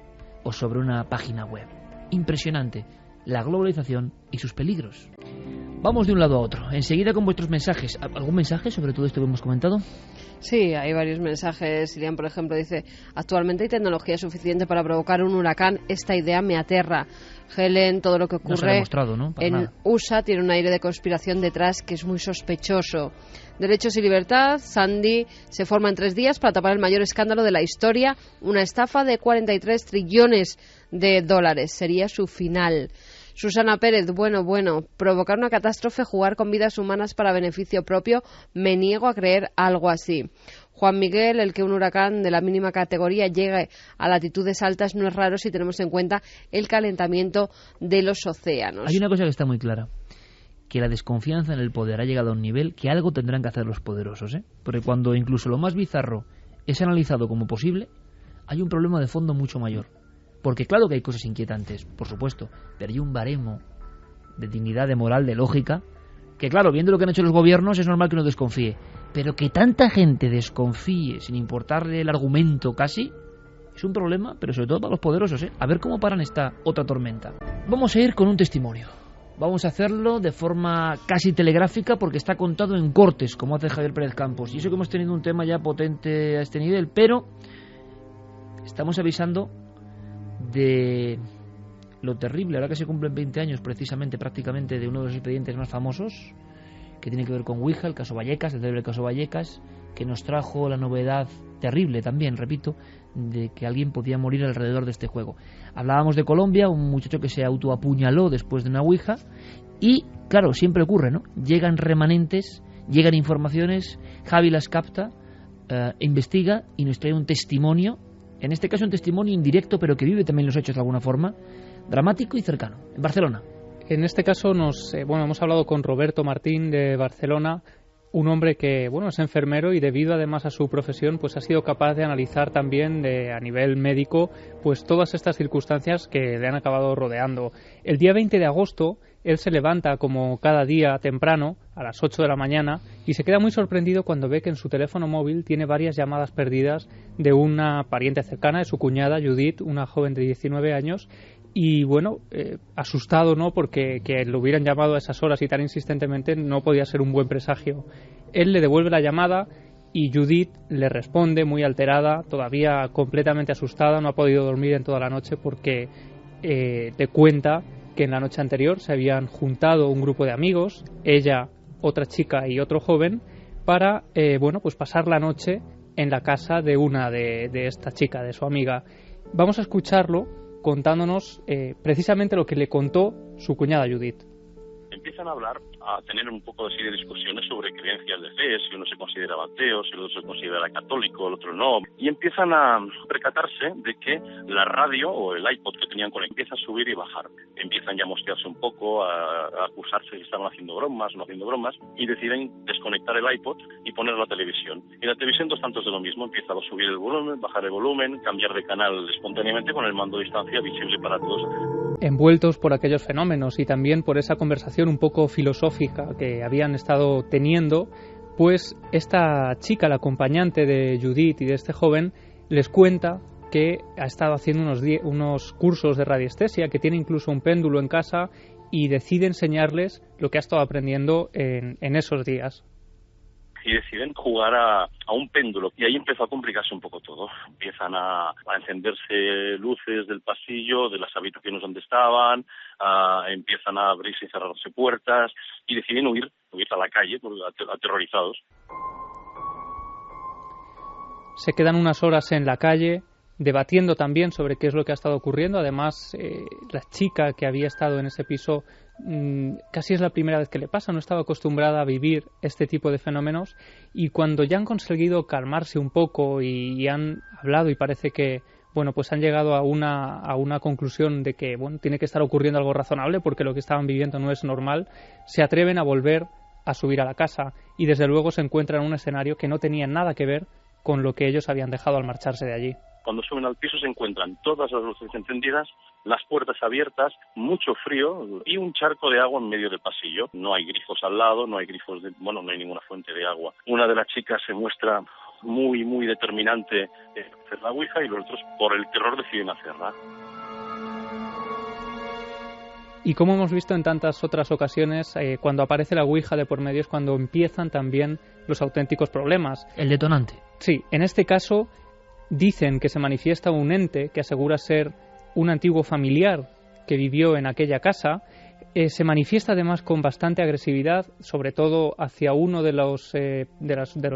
[SPEAKER 2] o sobre una página web. Impresionante, la globalización y sus peligros. Vamos de un lado a otro, enseguida con vuestros mensajes. ¿Algún mensaje sobre todo esto que hemos comentado?
[SPEAKER 10] Sí, hay varios mensajes. Irian, por ejemplo, dice, actualmente hay tecnología suficiente para provocar un huracán. Esta idea me aterra. Helen, todo lo que ocurre
[SPEAKER 2] no se ha demostrado, ¿no? Para
[SPEAKER 10] en
[SPEAKER 2] nada.
[SPEAKER 10] USA tiene un aire de conspiración detrás que es muy sospechoso. Derechos y libertad. Sandy se forma en 3 días para tapar el mayor escándalo de la historia. Una estafa de 43 trillones de dólares. Sería su final. Susana Pérez, bueno, provocar una catástrofe, jugar con vidas humanas para beneficio propio, me niego a creer algo así. Juan Miguel, el que un huracán de la mínima categoría llegue a latitudes altas no es raro si tenemos en cuenta el calentamiento de los océanos.
[SPEAKER 2] Hay una cosa que está muy clara, que la desconfianza en el poder ha llegado a un nivel que algo tendrán que hacer los poderosos, ¿eh? Porque cuando incluso lo más bizarro es analizado como posible, hay un problema de fondo mucho mayor. Porque claro que hay cosas inquietantes, por supuesto, pero hay un baremo de dignidad, de moral, de lógica, que claro, viendo lo que han hecho los gobiernos, es normal que uno desconfíe. Pero que tanta gente desconfíe, sin importarle el argumento casi, es un problema, pero sobre todo para los poderosos, ¿eh? A ver cómo paran esta otra tormenta. Vamos a ir con un testimonio. Vamos a hacerlo de forma casi telegráfica porque está contado en cortes, como hace Javier Pérez Campos. Y eso que hemos tenido un tema ya potente a este nivel, pero estamos avisando de lo terrible, ahora que se cumplen 20 años precisamente, prácticamente, de uno de los expedientes más famosos, que tiene que ver con Ouija, el caso Vallecas, el terrible caso Vallecas, que nos trajo la novedad terrible también, repito, de que alguien podía morir alrededor de este juego. Hablábamos de Colombia, un muchacho que se autoapuñaló después de una Ouija, y claro, siempre ocurre, ¿no? Llegan remanentes, llegan informaciones, Javi las capta, investiga y nos trae un testimonio, en este caso un testimonio indirecto, pero que vive también los hechos de alguna forma, dramático y cercano, en Barcelona.
[SPEAKER 11] En este caso hemos hablado con Roberto Martín de Barcelona, un hombre que es enfermero y debido además a su profesión pues ha sido capaz de analizar también a nivel médico pues todas estas circunstancias que le han acabado rodeando. El día 20 de agosto él se levanta como cada día temprano a las 8 de la mañana y se queda muy sorprendido cuando ve que en su teléfono móvil tiene varias llamadas perdidas de una pariente cercana, de su cuñada Judith, una joven de 19 años. Y asustado, ¿no? Porque que lo hubieran llamado a esas horas y tan insistentemente no podía ser un buen presagio. Él le devuelve la llamada y Judith le responde muy alterada, todavía completamente asustada, no ha podido dormir en toda la noche porque le cuenta que en la noche anterior se habían juntado un grupo de amigos, ella, otra chica y otro joven, para pasar la noche en la casa de una de esta chica, de su amiga. Vamos a escucharlo contándonos precisamente lo que le contó su cuñada Judith.
[SPEAKER 12] Empiezan a hablar, a tener un poco así de discusiones sobre creencias de fe, si uno se consideraba ateo, si el otro se considera católico, el otro no, y empiezan a percatarse de que la radio o el iPod que tenían con él empieza a subir y bajar. Empiezan ya a mosquearse un poco, a acusarse si estaban haciendo bromas o no haciendo bromas, y deciden desconectar el iPod y poner la televisión. Y la televisión dos tantos de lo mismo, empieza a subir el volumen, bajar el volumen, cambiar de canal espontáneamente con el mando a distancia visible para todos.
[SPEAKER 11] Envueltos por aquellos fenómenos y también por esa conversación un poco filosófica que habían estado teniendo, pues esta chica, la acompañante de Judith y de este joven, les cuenta que ha estado haciendo unos cursos de radiestesia, que tiene incluso un péndulo en casa y decide enseñarles lo que ha estado aprendiendo en esos días.
[SPEAKER 12] Y deciden jugar a un péndulo. Y ahí empezó a complicarse un poco todo. Empiezan a encenderse luces del pasillo, de las habitaciones donde estaban, empiezan a abrirse y cerrarse puertas, y deciden huir a la calle, aterrorizados.
[SPEAKER 11] Se quedan unas horas en la calle, debatiendo también sobre qué es lo que ha estado ocurriendo. Además, la chica que había estado en ese piso casi es la primera vez que le pasa, no estaba acostumbrada a vivir este tipo de fenómenos, y cuando ya han conseguido calmarse un poco y han hablado y parece que pues han llegado a una conclusión de que tiene que estar ocurriendo algo razonable porque lo que estaban viviendo no es normal, se atreven a volver a subir a la casa y desde luego se encuentran en un escenario que no tenía nada que ver con lo que ellos habían dejado al marcharse de allí.
[SPEAKER 12] Cuando suben al piso se encuentran todas las luces encendidas, las puertas abiertas, mucho frío y un charco de agua en medio del pasillo. No hay grifos al lado, no hay no hay ninguna fuente de agua. Una de las chicas se muestra muy, muy determinante en hacer la Ouija y los otros, por el terror, deciden hacerla.
[SPEAKER 11] Y como hemos visto en tantas otras ocasiones, cuando aparece la Ouija de por medio es cuando empiezan también los auténticos problemas.
[SPEAKER 2] El detonante.
[SPEAKER 11] Sí, en este caso dicen que se manifiesta un ente que asegura ser un antiguo familiar que vivió en aquella casa. Se manifiesta además con bastante agresividad, sobre todo hacia uno de los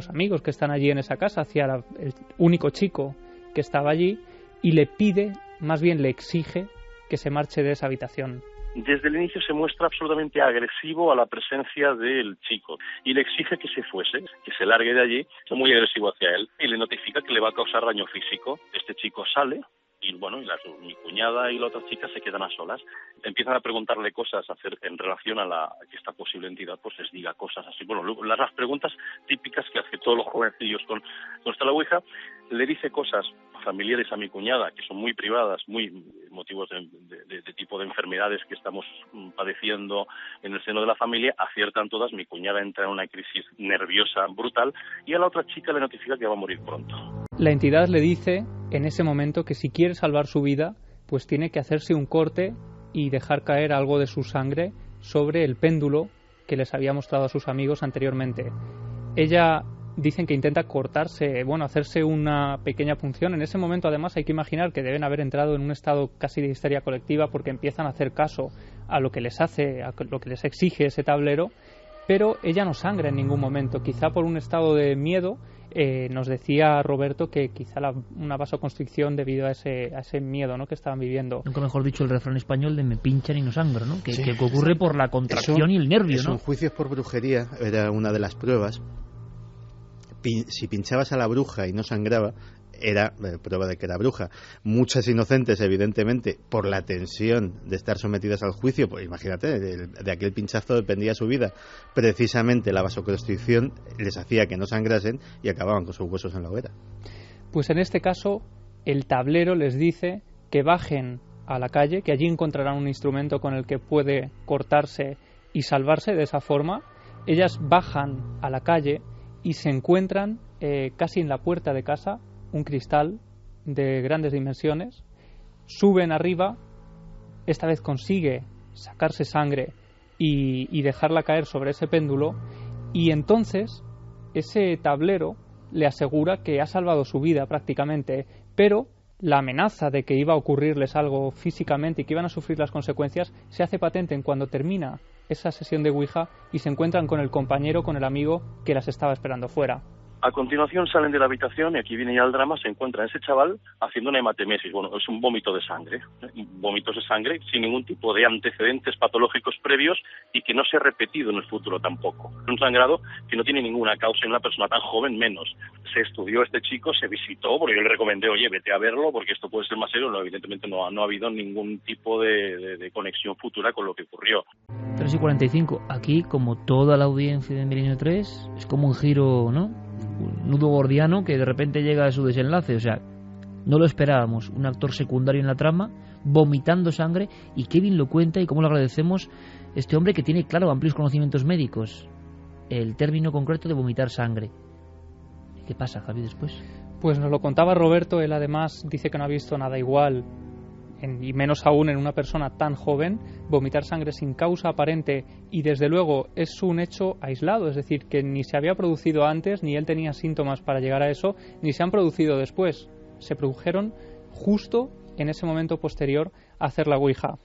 [SPEAKER 11] amigos que están allí en esa casa, hacia el único chico que estaba allí, y le pide, más bien le exige, que se marche de esa habitación.
[SPEAKER 12] Desde el inicio se muestra absolutamente agresivo a la presencia del chico y le exige que se fuese, que se largue de allí. Es muy agresivo hacia él y le notifica que le va a causar daño físico. Este chico sale Y bueno, mi cuñada y la otra chica se quedan a solas. Empiezan a preguntarle cosas en relación a que esta posible entidad pues les diga cosas así. Bueno, las preguntas típicas que hace todos los jovencillos con esta la Ouija. Le dice cosas familiares a mi cuñada que son muy privadas, muy motivos de tipo de enfermedades que estamos padeciendo en el seno de la familia. Aciertan todas, mi cuñada entra en una crisis nerviosa brutal y a la otra chica le notifica que va a morir pronto.
[SPEAKER 11] La entidad le dice en ese momento que si quiere salvar su vida, pues tiene que hacerse un corte y dejar caer algo de su sangre sobre el péndulo que les había mostrado a sus amigos anteriormente. Ella dicen que intenta cortarse, hacerse una pequeña punción. En ese momento, además, hay que imaginar que deben haber entrado en un estado casi de histeria colectiva porque empiezan a hacer caso a lo que les hace, a lo que les exige ese tablero, pero ella no sangra en ningún momento, quizá por un estado de miedo. Nos decía Roberto que quizá una vasoconstricción debido a ese miedo, ¿no?, que estaban viviendo.
[SPEAKER 2] Nunca mejor dicho el refrán español de me pinchan y no sangro, ¿no? Que ocurre por la contracción y el nervio, ¿no?
[SPEAKER 7] En juicios por brujería era una de las pruebas. Si pinchabas a la bruja y no sangraba, era prueba de que era bruja. Muchas inocentes, evidentemente, por la tensión de estar sometidas al juicio, pues imagínate, de aquel pinchazo dependía su vida. Precisamente la vasoconstricción les hacía que no sangrasen y acababan con sus huesos en la hoguera.
[SPEAKER 11] Pues en este caso, el tablero les dice que bajen a la calle, que allí encontrarán un instrumento con el que puede cortarse y salvarse de esa forma. Ellas bajan a la calle y se encuentran casi en la puerta de casa un cristal de grandes dimensiones, suben arriba, esta vez consigue sacarse sangre y dejarla caer sobre ese péndulo, y entonces ese tablero le asegura que ha salvado su vida prácticamente, pero la amenaza de que iba a ocurrirles algo físicamente y que iban a sufrir las consecuencias se hace patente en cuando termina esa sesión de Ouija y se encuentran con el compañero, con el amigo que las estaba esperando fuera.
[SPEAKER 12] A continuación salen de la habitación y aquí viene ya el drama, se encuentra ese chaval haciendo una hematemesis, es un vómito de sangre, vómitos de sangre sin ningún tipo de antecedentes patológicos previos y que no se ha repetido en el futuro tampoco. Un sangrado que no tiene ninguna causa en una persona tan joven menos. Se estudió este chico, se visitó, porque yo le recomendé, oye, vete a verlo porque esto puede ser más serio. No, evidentemente no ha habido ningún tipo de conexión futura con lo que ocurrió.
[SPEAKER 2] 3:45, aquí como toda la audiencia de Milenio 3, es como un giro, ¿no?, un nudo gordiano que de repente llega a su desenlace. O sea, no lo esperábamos, un actor secundario en la trama vomitando sangre, y Kevin lo cuenta y cómo lo agradecemos, este hombre que tiene, claro, amplios conocimientos médicos, el término concreto de vomitar sangre. ¿Qué pasa, Javi, después?
[SPEAKER 11] Pues nos lo contaba Roberto. Él además dice que no ha visto nada igual, y menos aún en una persona tan joven, vomitar sangre sin causa aparente, y desde luego es un hecho aislado, es decir, que ni se había producido antes, ni él tenía síntomas para llegar a eso, ni se han producido después. Se produjeron justo en ese momento posterior a hacer la Ouija.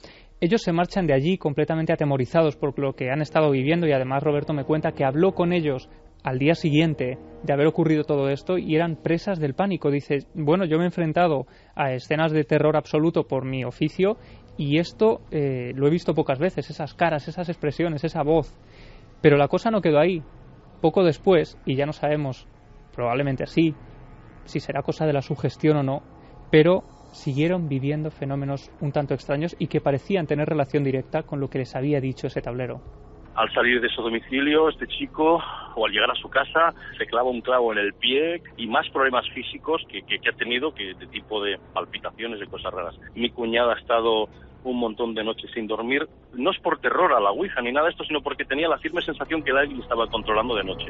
[SPEAKER 11] Ellos se marchan de allí completamente atemorizados por lo que han estado viviendo, y además Roberto me cuenta que habló con ellos al día siguiente de haber ocurrido todo esto y eran presas del pánico. Dice, bueno, yo me he enfrentado a escenas de terror absoluto por mi oficio y esto lo he visto pocas veces, esas caras, esas expresiones, esa voz. Pero la cosa no quedó ahí. Poco después, y ya no sabemos, probablemente sí, si será cosa de la sugestión o no, pero siguieron viviendo fenómenos un tanto extraños y que parecían tener relación directa con lo que les había dicho ese tablero.
[SPEAKER 12] Al salir de su domicilio, este chico, o al llegar a su casa, se clava un clavo en el pie y más problemas físicos que ha tenido, que de tipo de palpitaciones, de cosas raras. Mi cuñada ha estado un montón de noches sin dormir, no es por terror a la Ouija ni nada de esto, sino porque tenía la firme sensación que alguien estaba controlando de noche.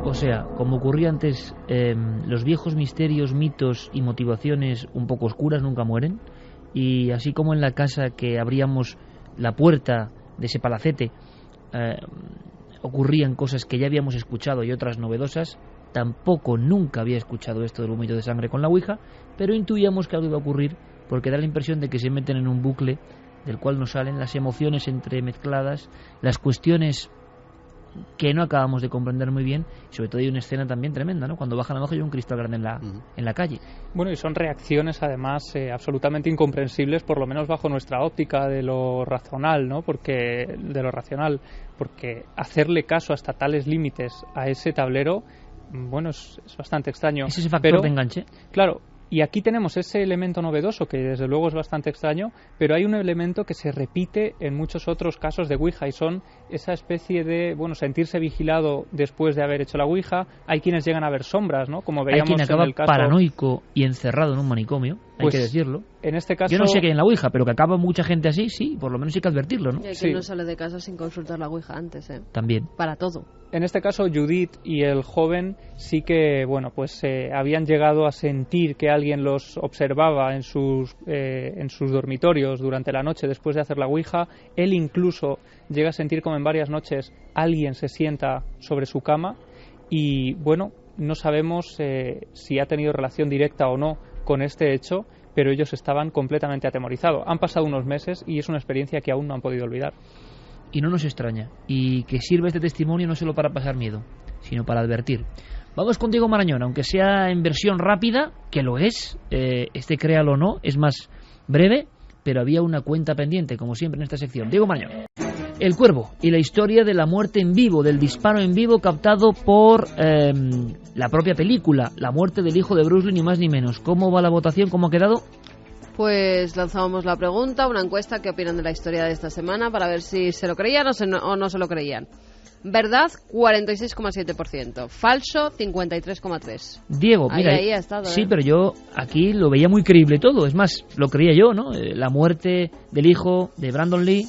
[SPEAKER 2] O sea, como ocurría antes, los viejos misterios, mitos y motivaciones un poco oscuras nunca mueren. Y así como en la casa que abríamos la puerta de ese palacete ocurrían cosas que ya habíamos escuchado y otras novedosas, tampoco nunca había escuchado esto del vómito de sangre con la Ouija, pero intuíamos que algo iba a ocurrir porque da la impresión de que se meten en un bucle del cual nos salen las emociones entremezcladas, las cuestiones que no acabamos de comprender muy bien, y sobre todo hay una escena también tremenda, ¿no?, cuando bajan abajo y hay un cristal grande en la calle.
[SPEAKER 11] Bueno, y son reacciones además absolutamente incomprensibles, por lo menos bajo nuestra óptica de lo racional, ¿no?, porque hacerle caso hasta tales límites a ese tablero bueno, es bastante extraño.
[SPEAKER 2] ¿Es ese factor de enganche?
[SPEAKER 11] Claro. Y aquí tenemos ese elemento novedoso que desde luego es bastante extraño, pero hay un elemento que se repite en muchos otros casos de Ouija y son esa especie de, bueno, sentirse vigilado después de haber hecho la Ouija. Hay quienes llegan a ver sombras, ¿no? Como veíamos
[SPEAKER 2] hay quien acaba
[SPEAKER 11] en el caso
[SPEAKER 2] paranoico y encerrado en un manicomio, hay que decirlo.
[SPEAKER 11] En este caso,
[SPEAKER 2] yo no sé qué hay en la Ouija, pero que acaba mucha gente así, sí, por lo menos hay que advertirlo, ¿no?
[SPEAKER 10] Y hay quien no sale de casa sin consultar la Ouija antes, ¿eh?
[SPEAKER 2] También.
[SPEAKER 10] Para todo.
[SPEAKER 11] En este caso, Judith y el joven sí que, bueno, pues habían llegado a sentir que alguien los observaba en sus dormitorios durante la noche después de hacer la Ouija. Él incluso llega a sentir como en varias noches alguien se sienta sobre su cama y, bueno, no sabemos si ha tenido relación directa o no con este hecho, pero ellos estaban completamente atemorizados. Han pasado unos meses y es una experiencia que aún no han podido olvidar.
[SPEAKER 2] Y no nos extraña, y que sirve este testimonio no solo para pasar miedo, sino para advertir. Vamos con Diego Marañón, aunque sea en versión rápida, que lo es, créalo o no, es más breve, pero había una cuenta pendiente, como siempre en esta sección. Diego Marañón. El Cuervo y la historia de la muerte en vivo, del disparo en vivo captado por la propia película, la muerte del hijo de Bruce Lee, ni más ni menos. ¿Cómo va la votación? ¿Cómo ha quedado?
[SPEAKER 10] Pues lanzábamos la pregunta, una encuesta, ¿qué opinan de la historia de esta semana? Para ver si se lo creían o no se lo creían. Verdad, 46,7%. Falso, 53,3%.
[SPEAKER 2] Diego, mira,
[SPEAKER 10] ahí ha estado,
[SPEAKER 2] sí, pero yo aquí lo veía muy creíble todo. Es más, lo creía yo, ¿no? La muerte del hijo de Brandon Lee,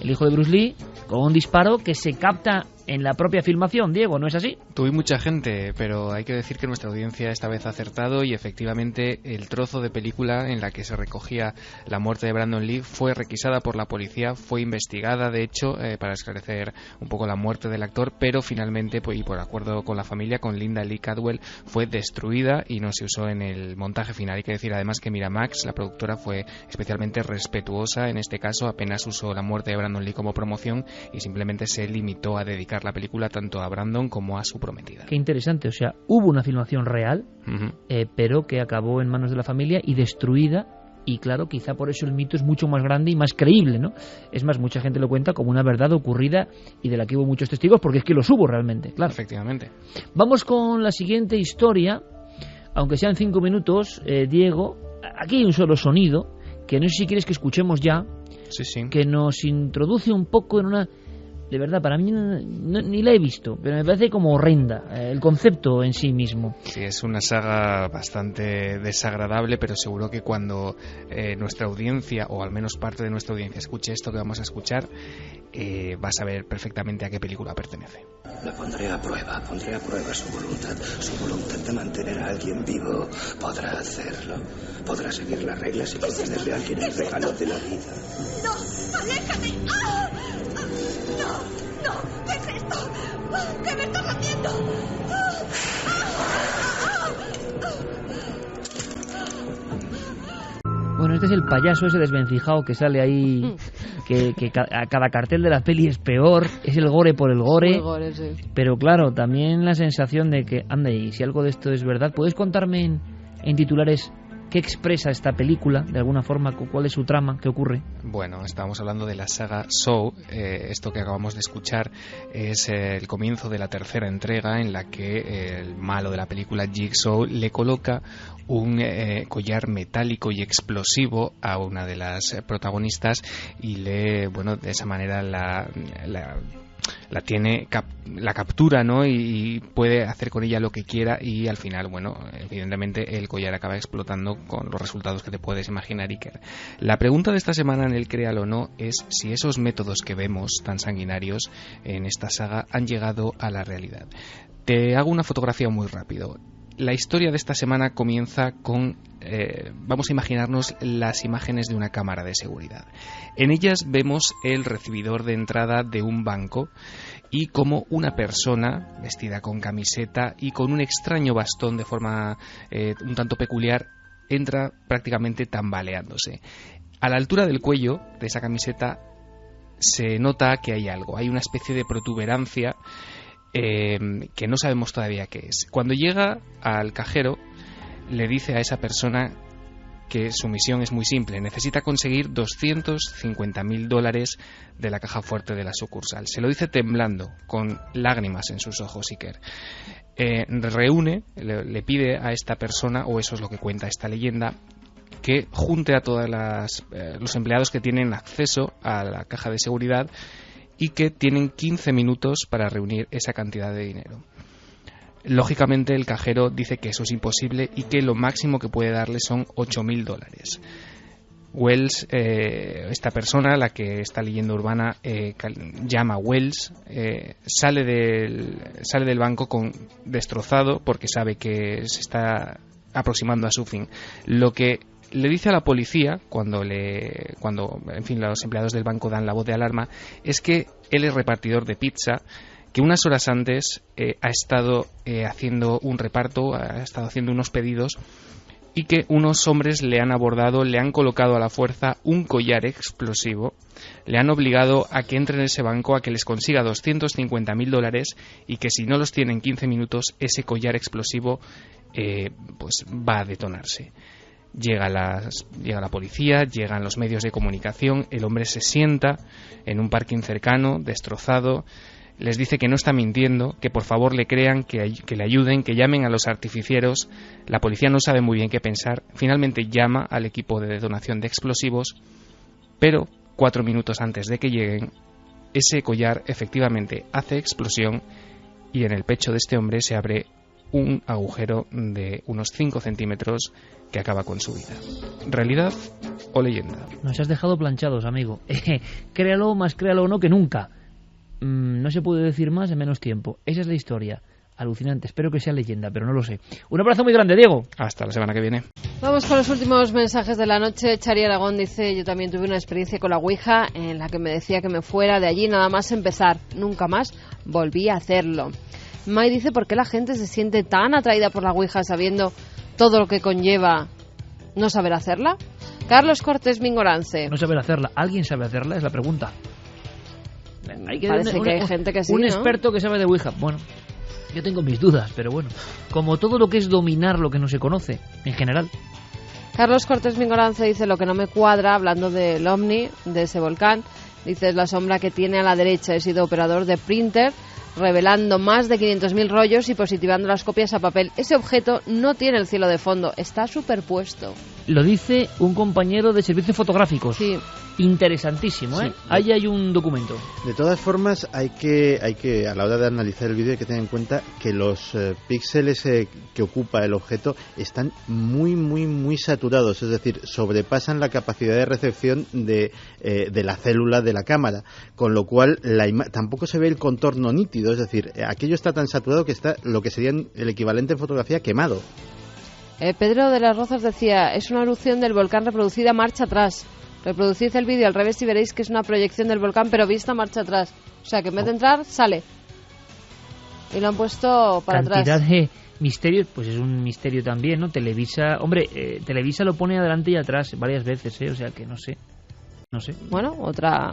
[SPEAKER 2] el hijo de Bruce Lee, con un disparo que se capta en la propia filmación. Diego, ¿no es así?
[SPEAKER 13] Tuve mucha gente, pero hay que decir que nuestra audiencia esta vez ha acertado y efectivamente el trozo de película en la que se recogía la muerte de Brandon Lee fue requisada por la policía, fue investigada de hecho para esclarecer un poco la muerte del actor, pero finalmente, pues, y por acuerdo con la familia, con Linda Lee Cadwell, fue destruida y no se usó en el montaje final. Hay que decir además que Miramax, la productora, fue especialmente respetuosa en este caso, apenas usó la muerte de Brandon Lee como promoción y simplemente se limitó a dedicar la película tanto a Brandon como a su prometida.
[SPEAKER 2] Qué interesante, o sea, hubo una filmación real, pero que acabó en manos de la familia y destruida, y claro, quizá por eso el mito es mucho más grande y más creíble, ¿no? Es más, mucha gente lo cuenta como una verdad ocurrida y de la que hubo muchos testigos, porque es que los hubo realmente, claro.
[SPEAKER 13] Efectivamente.
[SPEAKER 2] Vamos con la siguiente historia, aunque sean 5 minutos, Diego. Aquí hay un solo sonido, que no sé si quieres que escuchemos ya,
[SPEAKER 13] sí.
[SPEAKER 2] Que nos introduce un poco en una... De verdad, para mí ni la he visto, pero me parece como horrenda el concepto en sí mismo.
[SPEAKER 13] Sí, es una saga bastante desagradable, pero seguro que cuando nuestra audiencia, o al menos parte de nuestra audiencia, escuche esto que vamos a escuchar, va a saber perfectamente a qué película pertenece.
[SPEAKER 14] La pondré a prueba su voluntad de mantener a alguien vivo. Podrá hacerlo. Podrá seguir las reglas y concederle a alguien el regalo de la vida.
[SPEAKER 15] ¡No! ¡Aléjate! ¡Ah! ¡No! ¿Qué es esto? ¿Qué me estás haciendo?
[SPEAKER 2] Bueno, este es el payaso ese desvencijado que sale ahí, que a cada cartel de la peli es peor, es el gore por el gore,
[SPEAKER 10] Sí.
[SPEAKER 2] Pero claro, también la sensación de que, anda, y si algo de esto es verdad, ¿puedes contarme en titulares qué expresa esta película, de alguna forma, cuál es su trama, qué ocurre?
[SPEAKER 13] Bueno, estamos hablando de la saga Saw. Esto que acabamos de escuchar es el comienzo de la tercera entrega, en la que el malo de la película, Jigsaw, le coloca un collar metálico y explosivo a una de las protagonistas y de esa manera la captura, ¿no? Y puede hacer con ella lo que quiera y al final, evidentemente el collar acaba explotando con los resultados que te puedes imaginar, Iker. La pregunta de esta semana en el Créalo o no es si esos métodos que vemos tan sanguinarios en esta saga han llegado a la realidad. Te hago una fotografía muy rápido. La historia de esta semana comienza con, vamos a imaginarnos las imágenes de una cámara de seguridad. En ellas vemos el recibidor de entrada de un banco y como una persona vestida con camiseta y con un extraño bastón de forma un tanto peculiar entra, prácticamente tambaleándose. A la altura del cuello de esa camiseta hay una especie de protuberancia. En ella vemos el recibidor de entrada de un banco y como una persona vestida con camiseta y con un extraño bastón de forma un tanto peculiar entra prácticamente tambaleándose. A la altura del cuello de esa camiseta hay una especie de protuberancia. En ella vemos el recibidor de entrada de un banco y como una persona vestida con camiseta y con un extraño bastón de forma un tanto peculiar se nota que hay algo, hay una especie de protuberancia que no sabemos todavía qué es. Cuando llega al cajero le dice a esa persona que su misión es muy simple. Necesita conseguir $250.000 de la caja fuerte de la sucursal. Se lo dice temblando, con lágrimas en sus ojos, Iker. Le pide a esta persona, o eso es lo que cuenta esta leyenda, que junte a todos los empleados que tienen acceso a la caja de seguridad y que tienen 15 minutos para reunir esa cantidad de dinero. Lógicamente el cajero dice que eso es imposible y que lo máximo que puede darle son $8.000. Wells, esta persona, la que esta leyenda urbana llama Wells, sale del banco destrozado porque sabe que se está aproximando a su fin. Lo que le dice a la policía cuando en fin, los empleados del banco dan la voz de alarma es que él es repartidor de pizza, que unas horas antes ha estado haciendo un reparto, ha estado haciendo unos pedidos y que unos hombres le han abordado, le han colocado a la fuerza un collar explosivo, le han obligado a que entre en ese banco, a que les consiga $250.000 y que si no los tiene en 15 minutos ese collar explosivo pues va a detonarse. Llega la policía, llegan los medios de comunicación, el hombre se sienta en un parking cercano, destrozado, les dice que no está mintiendo, que por favor le crean, que le ayuden, que llamen a los artificieros. La policía no sabe muy bien qué pensar, finalmente llama al equipo de detonación de explosivos, pero 4 minutos antes de que lleguen, ese collar efectivamente hace explosión y en el pecho de este hombre se abre un agujero de unos 5 centímetros que acaba con su vida. ¿Realidad o leyenda?
[SPEAKER 2] Nos has dejado planchados, amigo. Créalo, más créalo o no, que nunca. No se puede decir más en menos tiempo. Esa es la historia. Alucinante. Espero que sea leyenda, pero no lo sé. Un abrazo muy grande, Diego.
[SPEAKER 13] Hasta la semana que viene.
[SPEAKER 10] Vamos con los últimos mensajes de la noche. Chari Aragón dice: yo también tuve una experiencia con la Ouija en la que me decía que me fuera de allí nada más empezar. Nunca más volví a hacerlo. Mai dice: ¿por qué la gente se siente tan atraída por la Ouija sabiendo todo lo que conlleva no saber hacerla? Carlos Cortés Mingorance.
[SPEAKER 2] No saber hacerla. ¿Alguien sabe hacerla? Es la pregunta.
[SPEAKER 10] Parece que hay gente que sí,
[SPEAKER 2] un
[SPEAKER 10] ¿no?
[SPEAKER 2] experto que sabe de Ouija. Bueno, yo tengo mis dudas, pero bueno. Como todo lo que es dominar lo que no se conoce, en general.
[SPEAKER 10] Carlos Cortés Mingorance dice: lo que no me cuadra, hablando del ovni, de ese volcán, dice: es la sombra que tiene a la derecha. He sido operador de printer, revelando más de 500.000 rollos y positivando las copias a papel. Ese objeto no tiene el cielo de fondo, está superpuesto.
[SPEAKER 2] Lo dice un compañero de servicios fotográficos.
[SPEAKER 10] Sí.
[SPEAKER 2] Interesantísimo, ¿eh? Sí. Ahí hay un documento.
[SPEAKER 7] De todas formas, hay que a la hora de analizar el vídeo, hay que tener en cuenta que los píxeles que ocupa el objeto están muy, muy, muy saturados. Es decir, sobrepasan la capacidad de recepción de la célula de la cámara. Con lo cual, tampoco se ve el contorno nítido. Es decir, aquello está tan saturado que está lo que sería el equivalente en fotografía quemado.
[SPEAKER 10] Pedro de las Rozas decía: es una erupción del volcán reproducida marcha atrás. Reproducid el vídeo al revés y veréis que es una proyección del volcán, pero vista marcha atrás. O sea, que en vez de entrar, sale. Y lo han puesto para atrás.
[SPEAKER 2] Cantidad de misterios, pues es un misterio también, ¿no? Televisa, hombre, Televisa lo pone adelante y atrás varias veces, ¿eh? O sea, que no sé.
[SPEAKER 10] Bueno, otra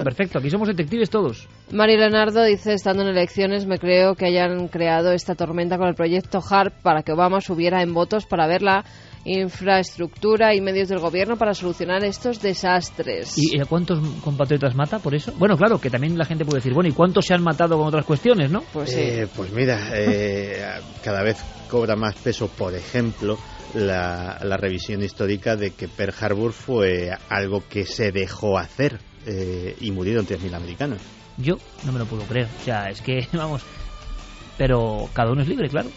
[SPEAKER 2] perfecto. Aquí somos detectives todos.
[SPEAKER 10] Mari Leonardo dice: estando en elecciones, me creo que hayan creado esta tormenta con el proyecto HARP para que Obama subiera en votos para ver la infraestructura y medios del gobierno para solucionar estos desastres.
[SPEAKER 2] ¿Y a cuántos compatriotas mata por eso? Bueno, claro, que también la gente puede decir: bueno, ¿y cuántos se han matado con otras cuestiones, no?
[SPEAKER 10] Pues sí.
[SPEAKER 7] Pues mira, cada vez cobra más peso, por ejemplo, la revisión histórica de que Pearl Harbor fue algo que se dejó hacer y murieron 3.000 americanos.
[SPEAKER 2] Yo no me lo puedo creer. O sea, es que, vamos, pero cada uno es libre, claro.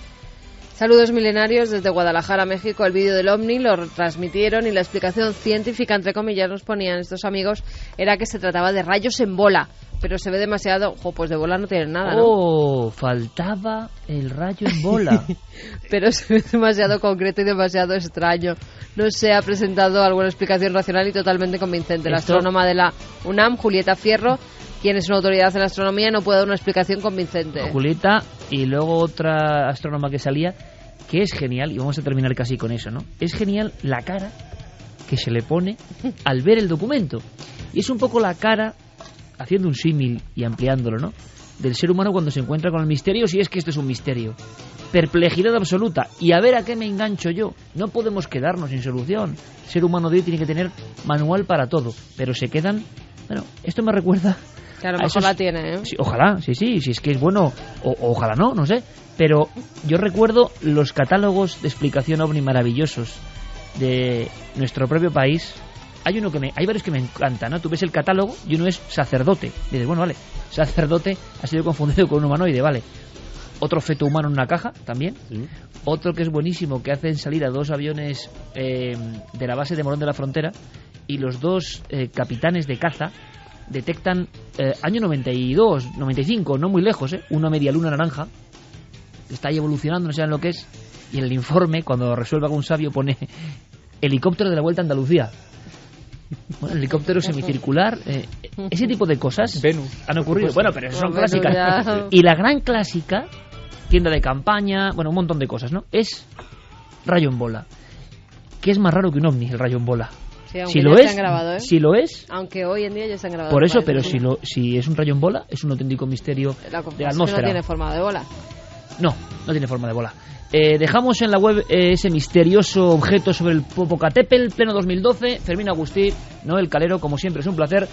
[SPEAKER 10] Saludos milenarios desde Guadalajara, México. El vídeo del OVNI lo transmitieron y la explicación científica, entre comillas, nos ponían estos amigos, era que se trataba de rayos en bola. Pero se ve demasiado... pues de bola no tienen nada, ¿no?
[SPEAKER 2] Oh, faltaba el rayo en bola.
[SPEAKER 10] Pero se ve demasiado concreto y demasiado extraño. No se ha presentado alguna explicación racional y totalmente convincente. La astrónoma de la UNAM, Julieta Fierro, quien es una autoridad en la astronomía, no puede dar una explicación convincente.
[SPEAKER 2] Julieta y luego otra astrónoma que salía, que es genial, y vamos a terminar casi con eso, ¿no? Es genial la cara que se le pone al ver el documento. Y es un poco la cara, haciendo un símil y ampliándolo, ¿no?, del ser humano cuando se encuentra con el misterio, si es que esto es un misterio. Perplejidad absoluta. Y a ver a qué me engancho yo. No podemos quedarnos sin solución. El ser humano de hoy tiene que tener manual para todo. Pero se quedan... Bueno, esto me recuerda...
[SPEAKER 10] Que a lo mejor la tiene, ¿eh?
[SPEAKER 2] Sí, ojalá, sí, si es que es bueno, o ojalá no sé. Pero yo recuerdo los catálogos de explicación ovni maravillosos de nuestro propio país. Hay varios que me encantan, ¿no? Tú ves el catálogo y uno es sacerdote. Y dices, bueno, vale, sacerdote ha sido confundido con un humanoide, vale. Otro feto humano en una caja, también. Sí. Otro que es buenísimo, que hacen salir a 2 aviones de la base de Morón de la Frontera, y los 2 capitanes de caza detectan año 92, 95, no muy lejos, una media luna naranja, que está ahí evolucionando, no saben lo que es, y en el informe, cuando resuelva algún sabio, pone helicóptero de la Vuelta a Andalucía. Bueno, helicóptero semicircular, ese tipo de cosas
[SPEAKER 11] Venus
[SPEAKER 2] han ocurrido. Bueno, pero esas son
[SPEAKER 10] Venus,
[SPEAKER 2] clásicas.
[SPEAKER 10] ya.
[SPEAKER 2] Y la gran clásica, tienda de campaña, bueno, un montón de cosas, ¿no? Es rayo en bola. ¿Qué es más raro que un ovni, el rayo en bola?
[SPEAKER 10] Sí, aunque
[SPEAKER 2] Si
[SPEAKER 10] ya
[SPEAKER 2] lo
[SPEAKER 10] se
[SPEAKER 2] es,
[SPEAKER 10] han grabado, ¿eh?
[SPEAKER 2] si lo es,
[SPEAKER 10] Aunque hoy en día ya se han grabado.
[SPEAKER 2] por eso,
[SPEAKER 10] parece,
[SPEAKER 2] pero
[SPEAKER 10] sí.
[SPEAKER 2] si es un rayo en bola, es un auténtico misterio de la atmósfera.
[SPEAKER 10] No tiene forma de bola.
[SPEAKER 2] No tiene forma de bola. Dejamos en la web ese misterioso objeto sobre el Popocatépetl, pleno 2012. Fermín Agustí, Noel Calero, como siempre, es un placer.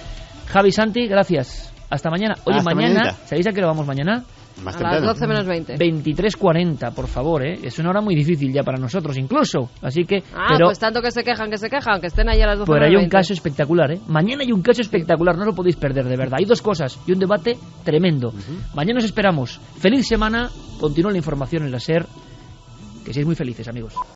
[SPEAKER 2] Javi Santi, gracias. Hasta mañana. Oye,
[SPEAKER 7] Hasta
[SPEAKER 2] mañana,
[SPEAKER 7] mañana.
[SPEAKER 2] ¿sabéis a qué hora vamos mañana?
[SPEAKER 7] Más
[SPEAKER 10] A las 12 menos 20.
[SPEAKER 2] 23:40, por favor, ¿eh? Es una hora muy difícil ya para nosotros, incluso. Así que... pero
[SPEAKER 10] pues tanto que se quejan, que estén ahí a las 12
[SPEAKER 2] pero
[SPEAKER 10] menos
[SPEAKER 2] hay un
[SPEAKER 10] 20.
[SPEAKER 2] caso espectacular, ¿eh? Mañana hay un caso espectacular, no lo podéis perder, de verdad. Hay 2 cosas y un debate tremendo. Mañana os esperamos. Feliz semana. Continúa la información en la SER. Que seáis muy felices, amigos.